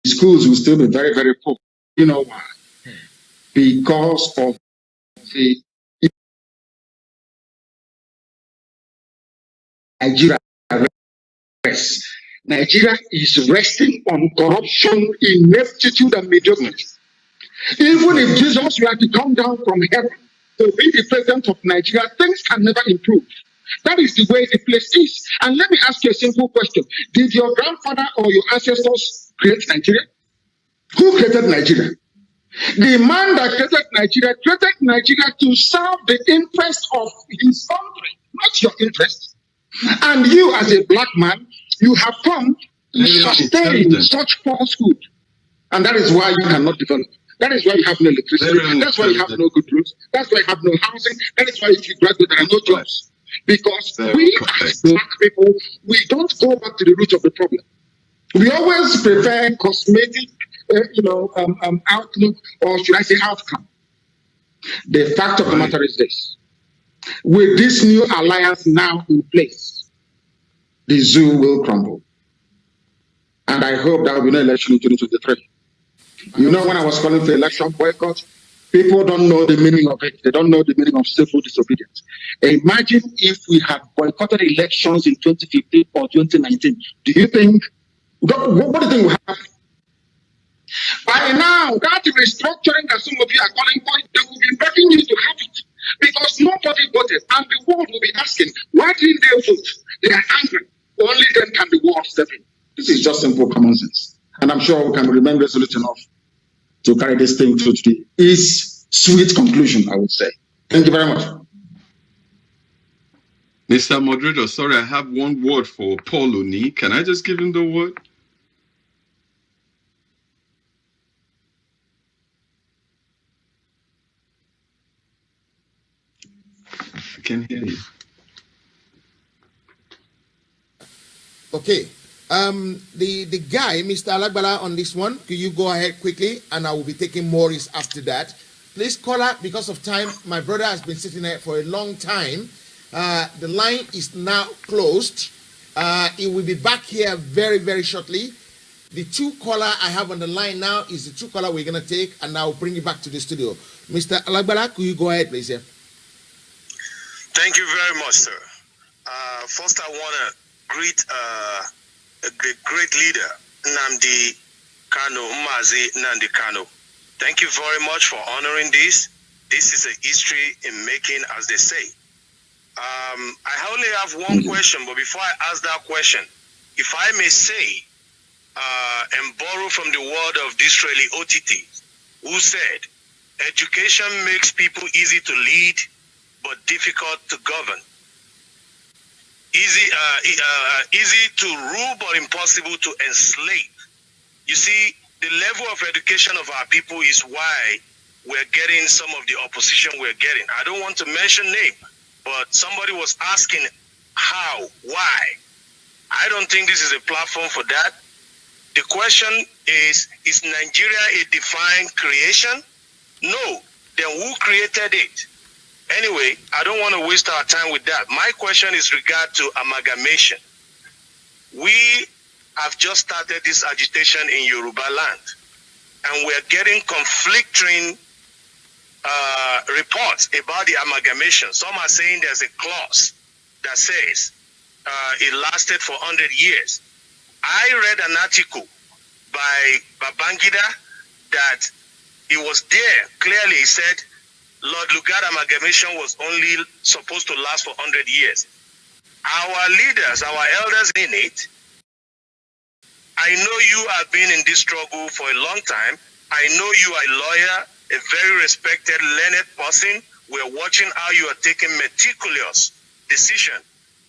Speaker 1: Schools will still be very, very poor. You know why? Because of the Nigeria rests. Nigeria is resting on corruption, ineptitude, and mediocrity. Even if Jesus were to come down from heaven to be the president of Nigeria, things can never improve. That is the way the place is. And let me ask you a simple question. Did your grandfather or your ancestors create Nigeria? Who created Nigeria? The man that created Nigeria to serve the interest of his country, not your interest. And you, as a Black man, you have come to sustain such falsehood. And that is why you cannot develop. That is why you have no electricity. That's why you have no good roads. That's why you have no housing. That is why if you graduate, there are no jobs. Because we as Black people, we don't go back to the root of the problem. We always prefer cosmetic, outlook, or should I say outcome. The fact of the matter is this. With this new alliance now in place, the zoo will crumble. And I hope there will be no election in 2023. You know, when I was calling for election boycott, People don't know the meaning of it. They don't know the meaning of civil disobedience. Imagine if we had boycotted elections in 2015 or 2019. Do you think, what do you think will happen? By now, that restructuring that some of you are calling for, they will be begging you to have it. Because nobody voted, and the world will be asking, why didn't they vote? They are angry. Only then can the world step in. This is just simple common sense. And I'm sure we can remain resolute enough to carry this thing to its sweet conclusion, I would say. Thank you very much.
Speaker 5: Mr. Moderator, sorry, I have one word for Paul Oni. Can I just give him the word? I can hear you.
Speaker 2: Okay. The guy, Mr. Alagbala, on this one, could you go ahead quickly, and I will be taking Maurice after that. Please, caller, because of time, my brother has been sitting there for a long time. The line is now closed. It will be back here very, very shortly. The two caller I have on the line now is the two caller we're going to take, and I'll bring it back to the studio. Mr. Alagbala, could you go ahead, please? Yeah?
Speaker 10: Thank you very much, sir. First, I want to greet a great leader, Nnamdi Kanu, Mazi Nnamdi Kanu. Thank you very much for honoring this. This is a history in making, as they say. I only have one question, but before I ask that question, if I may say, and borrow from the word of Disraeli OTT, who said, education makes people easy to lead, but difficult to govern. Easy to rule, but impossible to enslave. You see, the level of education of our people is why we're getting some of the opposition we're getting. I don't want to mention name, but somebody was asking how, why. I don't think this is a platform for that. The question is Nigeria a divine creation? No. Then who created it? Anyway, I don't want to waste our time with that. My question is regard to amalgamation. We have just started this agitation in Yoruba land, and we're getting conflicting reports about the amalgamation. Some are saying there's a clause that says it lasted for 100 years. I read an article by Babangida that it was there. Clearly, he said Lord Lugard amalgamation was only supposed to last for 100 years. Our leaders, our elders in it, I know you have been in this struggle for a long time. I know you are a lawyer, a very respected, learned person. We're watching how you are taking meticulous decision.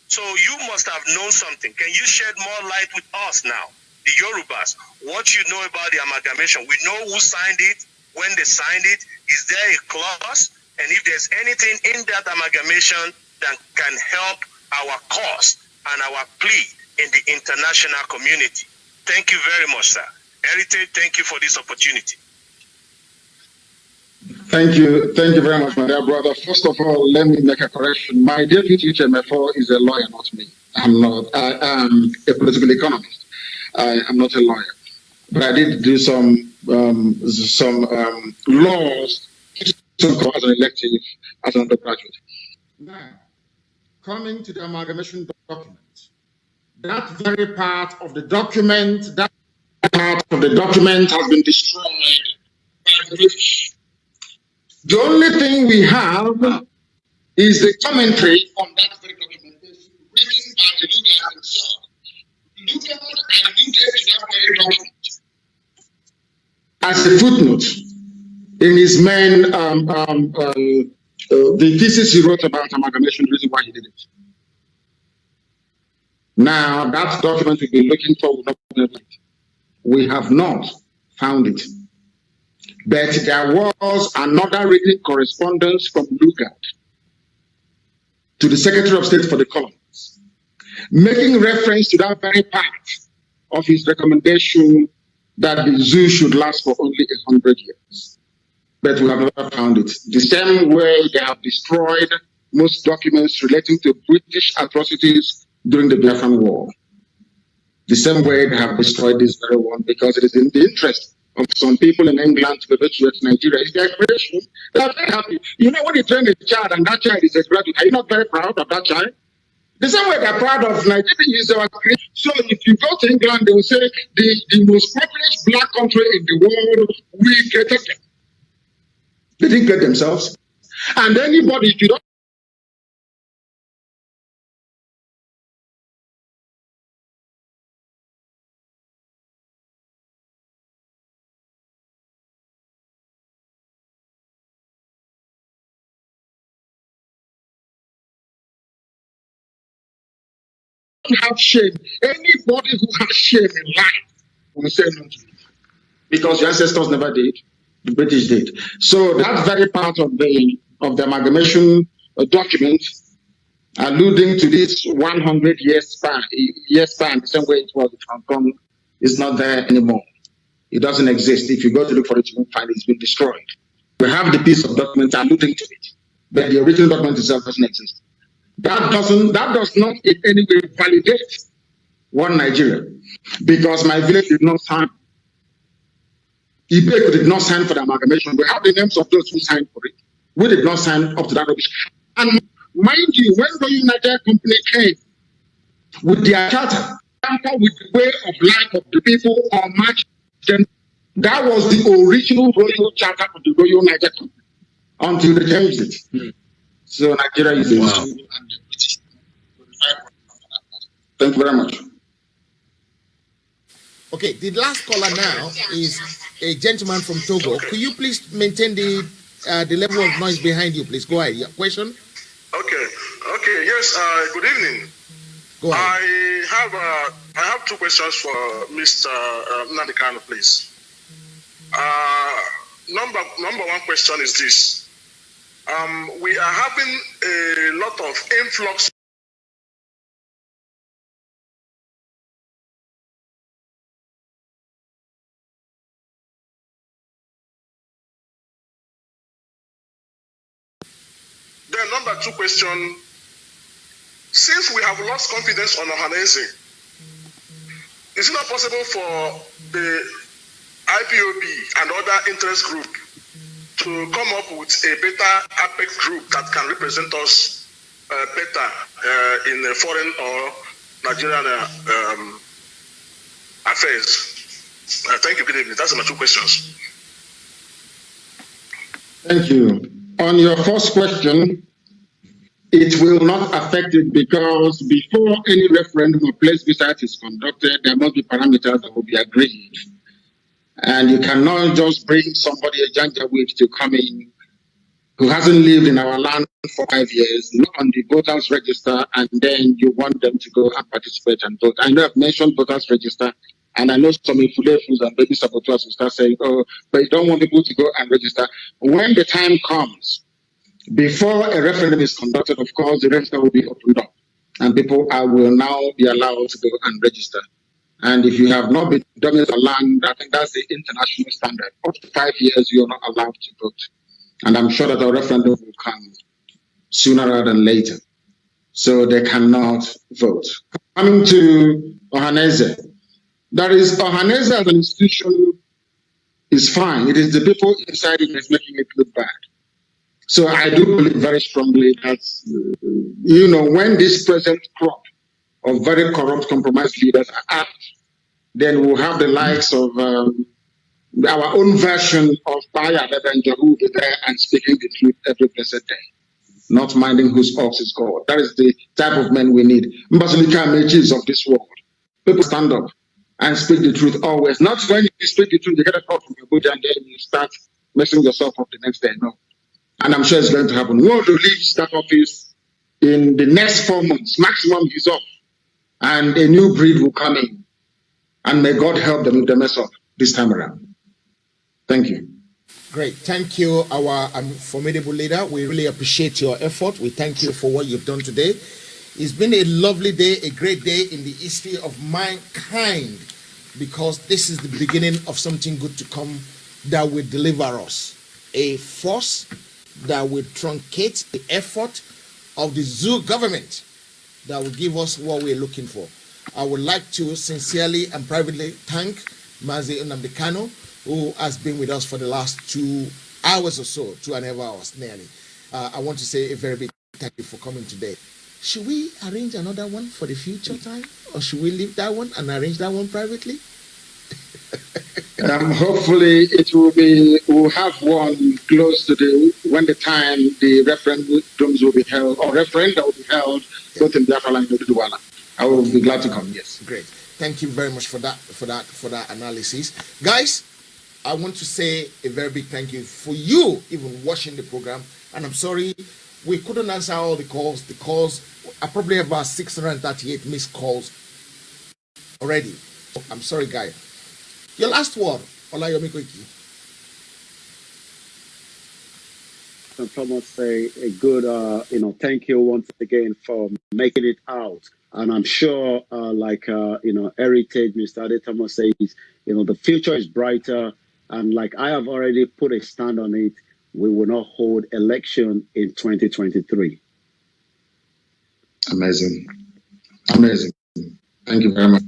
Speaker 10: So you must have known something. Can you shed more light with us now, the Yorubas, what you know about the amalgamation? We know who signed it, when they signed it. Is there a clause? And if there's anything in that amalgamation that can help our cause and our plea in the international community? Thank you very much, sir. Heritage, thank you for this opportunity.
Speaker 1: Thank you very much, my dear brother. First of all, let me make a correction. My deputy HMFO is a lawyer, not me. I'm not. I am a political economist. I am not a lawyer, but I did do some laws as an elective as an undergraduate. Now, coming to the amalgamation document, that very part of the document, has been destroyed by the British. The only thing we have is the commentary on that very documentation written by the Lugard himself. Lugard alluded to that very document as a footnote in his main, the thesis he wrote about amalgamation, the reason why he did it. Now, that document we've been looking for, we have not found it. But there was another written correspondence from Lugard to the Secretary of State for the Colonies, making reference to that very part of his recommendation that the zoo should last for only 100 years. But we have never found it. The same way they have destroyed most documents relating to British atrocities during the Biafran War. The same way they have destroyed this very one, because it is in the interest of some people in England to repatriate to Nigeria. It's their creation. They are very happy. You know, when you train a child and that child is a graduate, are you not very proud of that child? The same way they're proud of Nigeria is our creation. So if you go to England, they will say the most populous black country in the world, we created them. They didn't create themselves. And anybody, if you don't have shame, anybody who has shame in life will say no to it. Because your ancestors never did, the British did. So that's very part of the amalgamation document alluding to this 100 years span, the same way it was in Hong Kong, is not there anymore. It doesn't exist. If you go to look for it, you won't find it. It's been destroyed. We have the piece of document alluding to it, but the original document itself doesn't exist. That does not in any way validate one Nigeria, because my village did not sign. Ibeco did not sign for the amalgamation. We have the names of those who signed for it. We did not sign up to that rubbish. And mind you, when the United Company came with their charter, with the way of life of the people or match them, that was the original royal charter of the Royal United Company until they changed it. So Nigeria is Thank you very much.
Speaker 2: Okay, the last caller now is a gentleman from Togo. Okay. Could you please maintain the level of noise behind you, please? Go ahead. Your question?
Speaker 11: Okay. Yes. Good evening.
Speaker 2: Go ahead.
Speaker 11: I have two questions for Mr. Nnamdi Kanu, please. Number one question is this: we are having a lot of influx. Then number two question, since we have lost confidence on Ohaneze, is it not possible for the IPOB and other interest group to come up with a better apex group that can represent us better in the foreign or Nigerian affairs? Thank you, good evening. That's my two questions.
Speaker 1: Thank you. On your first question, it will not affect it because before any referendum or place visit is conducted, there must be parameters that will be agreed. And you cannot just bring somebody, a Janjaweed, to come in who hasn't lived in our land for 5 years, not on the voters register, and then you want them to go and participate and vote. I know I've mentioned voters register, and I know some influencers and baby saboteurs will start saying, oh, but you don't want people to go and register. When the time comes, before a referendum is conducted, of course, the register will be opened up, and people will now be allowed to go and register. And if you have not been dominant on land, I think that's the international standard. Up to 5 years, you're not allowed to vote. And I'm sure that a referendum will come sooner rather than later. So they cannot vote. Coming to Ohaneze, that is, Ohaneze as an institution is fine. It is the people inside it that's making it look bad. So I do believe very strongly that, when this present crop of very corrupt, compromised leaders are out, then we'll have the likes of our own version of Baya and Jahu there and speaking the truth every blessed day, not minding whose ox is God. That is the type of men we need. Mbazulika Mejis of this world. People stand up and speak the truth always. Not when you speak the truth, you get a call from Abuja and then you start messing yourself up the next day. No. And I'm sure it's going to happen. We want to leave that office in the next 4 months. Maximum is up. And a new breed will come in. And may God help them if they mess up this time around. Thank you.
Speaker 2: Great. Thank you, our formidable leader. We really appreciate your effort. We thank you for what you've done today. It's been a lovely day, a great day in the history of mankind, because this is the beginning of something good to come that will deliver us. A force that will truncate the effort of the zoo government that will give us what we're looking for. I would like to sincerely and privately thank Mazi Nnamdi Kanu who has been with us for the last 2 hours or so, 2.5 hours nearly. I want to say a very big thank you for coming today. Should we arrange another one for the future time, or should we leave that one and arrange that one privately?
Speaker 1: Hopefully it will be, we'll have one close to when the time the referendums will be held, or referenda will be held, both in Biafra and Oduduwala. I will be glad to come, yes.
Speaker 2: Great. Thank you very much for that analysis. Guys, I want to say a very big thank you for you even watching the program. And I'm sorry we couldn't answer all the calls. The calls, I probably have about 638 missed calls already. I'm sorry, guys. Your last word, Olayomi Koiki.
Speaker 6: And Thomas say a good, thank you once again for making it out. And I'm sure, Heritage, Mr. Ade Thomas says, the future is brighter. And like I have already put a stand on it, we will not hold election in 2023.
Speaker 1: Amazing. Amazing. Thank you very much.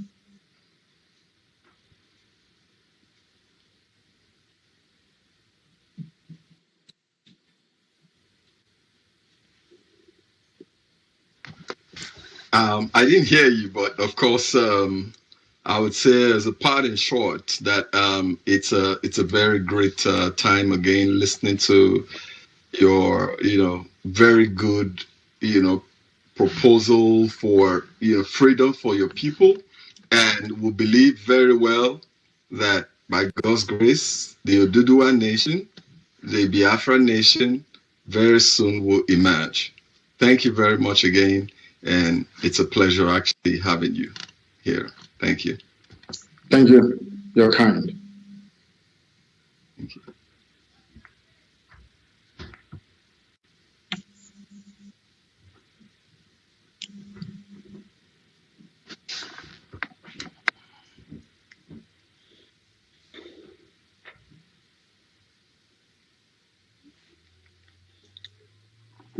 Speaker 5: I didn't hear you, but of course, I would say as a part in short that it's a very great time again listening to your very good proposal for freedom for your people, and we believe very well that by God's grace, the Oduduwa nation, the Biafra nation, very soon will emerge. Thank you very much again. And it's a pleasure actually having you here. Thank you.
Speaker 1: Thank you. You're kind.
Speaker 5: Thank you.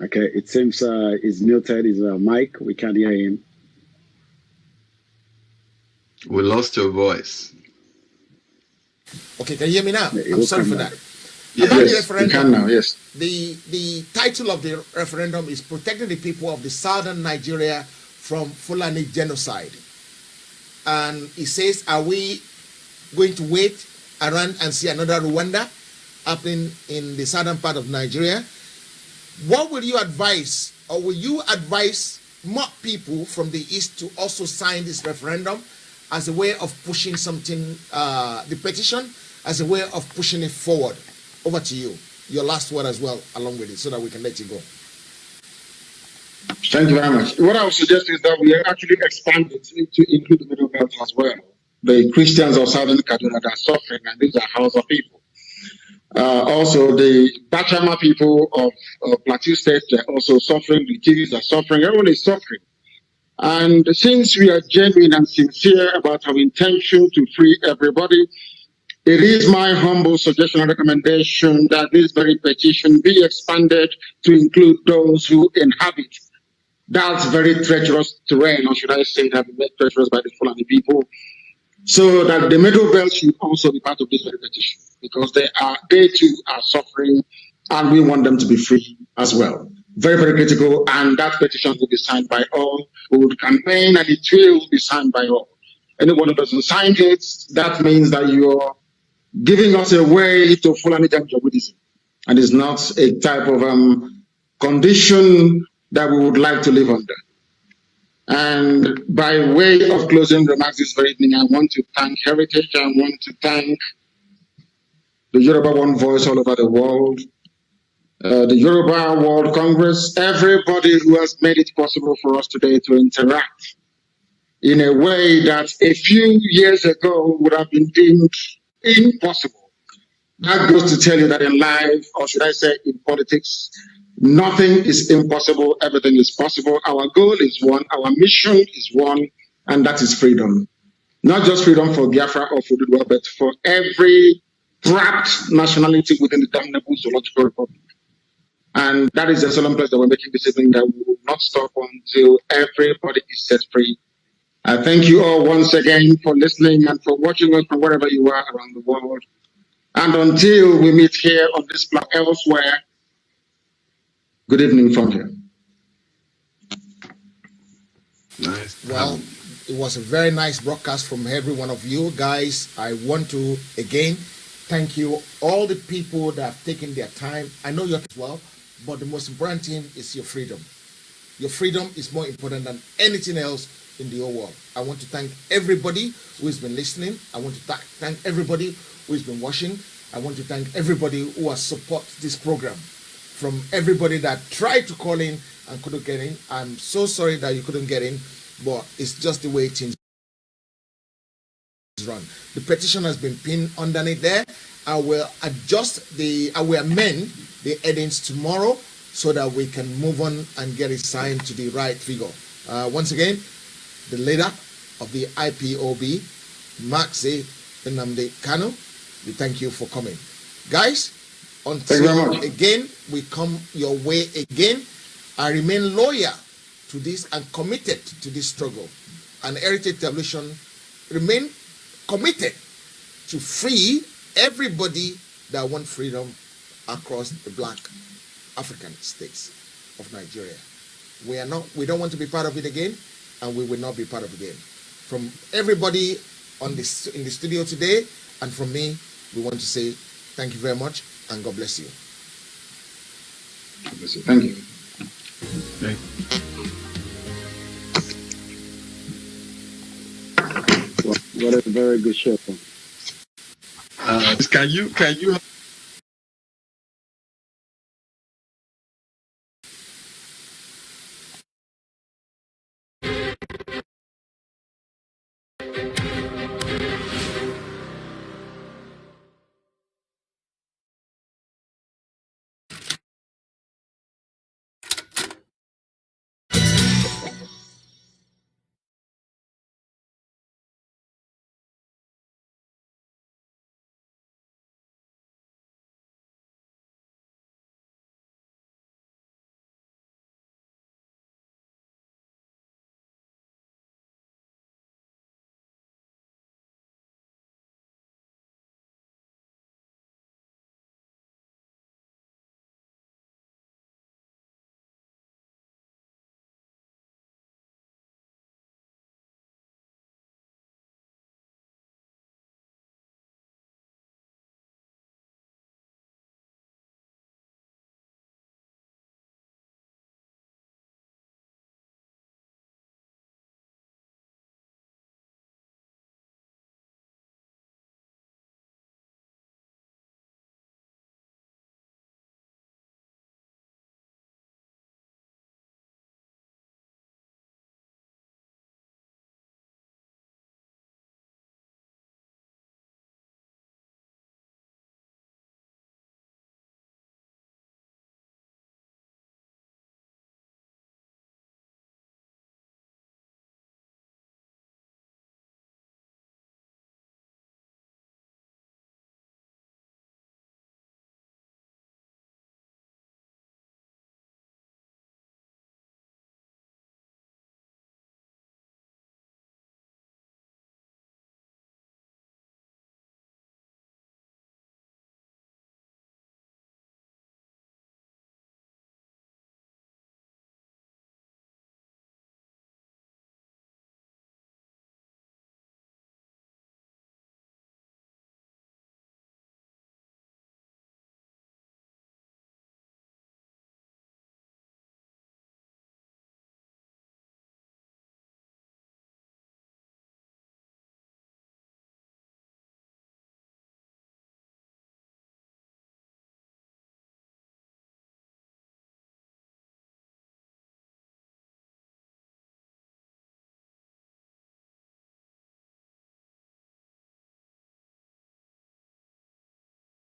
Speaker 6: Okay, it seems he's muted his mic. We can't hear him.
Speaker 5: We lost your voice.
Speaker 2: Okay, can you hear me now? I'm sorry for that.
Speaker 1: Yes,
Speaker 2: About the referendum,
Speaker 1: you can now, yes.
Speaker 2: The title of the referendum is Protecting the People of the Southern Nigeria from Fulani Genocide. And it says, are we going to wait around and see another Rwanda happening in the southern part of Nigeria? What will you advise, or will you advise more people from the East to also sign this referendum as a way of pushing something, the petition, as a way of pushing it forward? Over to you. Your last word as well, along with it, so that we can let you go.
Speaker 1: Thank you very much. What I would suggest is that we actually expand it to include the Middle Belt as well. The Christians of Southern Kaduna that are suffering, and these are Hausa people. Also, the Bachama people of Plateau State, they're also suffering. The Tigris are suffering. Everyone is suffering. And since we are genuine and sincere about our intention to free everybody, it is my humble suggestion and recommendation that this very petition be expanded to include those who inhabit that very treacherous terrain, or should I say that made treacherous by the Fulani people, so that the Middle Belt should also be part of this very petition, because they too are suffering, and we want them to be free as well. Very, very critical, and that petition will be signed by all who would campaign, and it will be signed by all. Anyone who doesn't sign it, that means that you're giving us a way to Fulani Janjaweedism, and it's not a type of condition that we would like to live under. And by way of closing remarks this very evening, I want to thank Heritage. I want to thank the Yoruba One Voice all over the world, the Yoruba World Congress, everybody who has made it possible for us today to interact in a way that a few years ago would have been deemed impossible. That goes to tell you that in life, or should I say in politics, nothing is impossible, everything is possible. Our goal is one, our mission is one, and that is freedom. Not just freedom for Biafra or for Oduduwa, but for every trapped nationality within the damnable zoological republic. And that is the solemn pledge that we're making this evening, that we will not stop until everybody is set free. I thank you all once again for listening and for watching us from wherever you are around the world. And until we meet here on this platform elsewhere, good evening from here.
Speaker 5: Nice.
Speaker 2: Well, it was a very nice broadcast from every one of you guys. I want to again thank you, all the people that have taken their time. I know you're as well, but the most important thing is your freedom. Your freedom is more important than anything else in the whole world. I want to thank everybody who has been listening. I want to thank everybody who has been watching. I want to thank everybody who has supported this program. From everybody that tried to call in and couldn't get in. I'm so sorry that you couldn't get in, but it's just the way things run. The petition has been pinned underneath there. I will amend the headings tomorrow so that we can move on and get it signed to the right figure. Once again, the leader of the IPOB, Mazi Nnamdi Kanu, we thank you for coming. Guys, until again we come your way again, I remain loyal to this and committed to this struggle. And Heritage Television remain committed to free everybody that wants freedom across the black African states of Nigeria. We don't want to be part of it again, and we will not be part of it again. From everybody in the studio today, and from me, we want to say thank you very much, and God bless you.
Speaker 1: God bless you. Thank you.
Speaker 6: What a very good show.
Speaker 5: Can you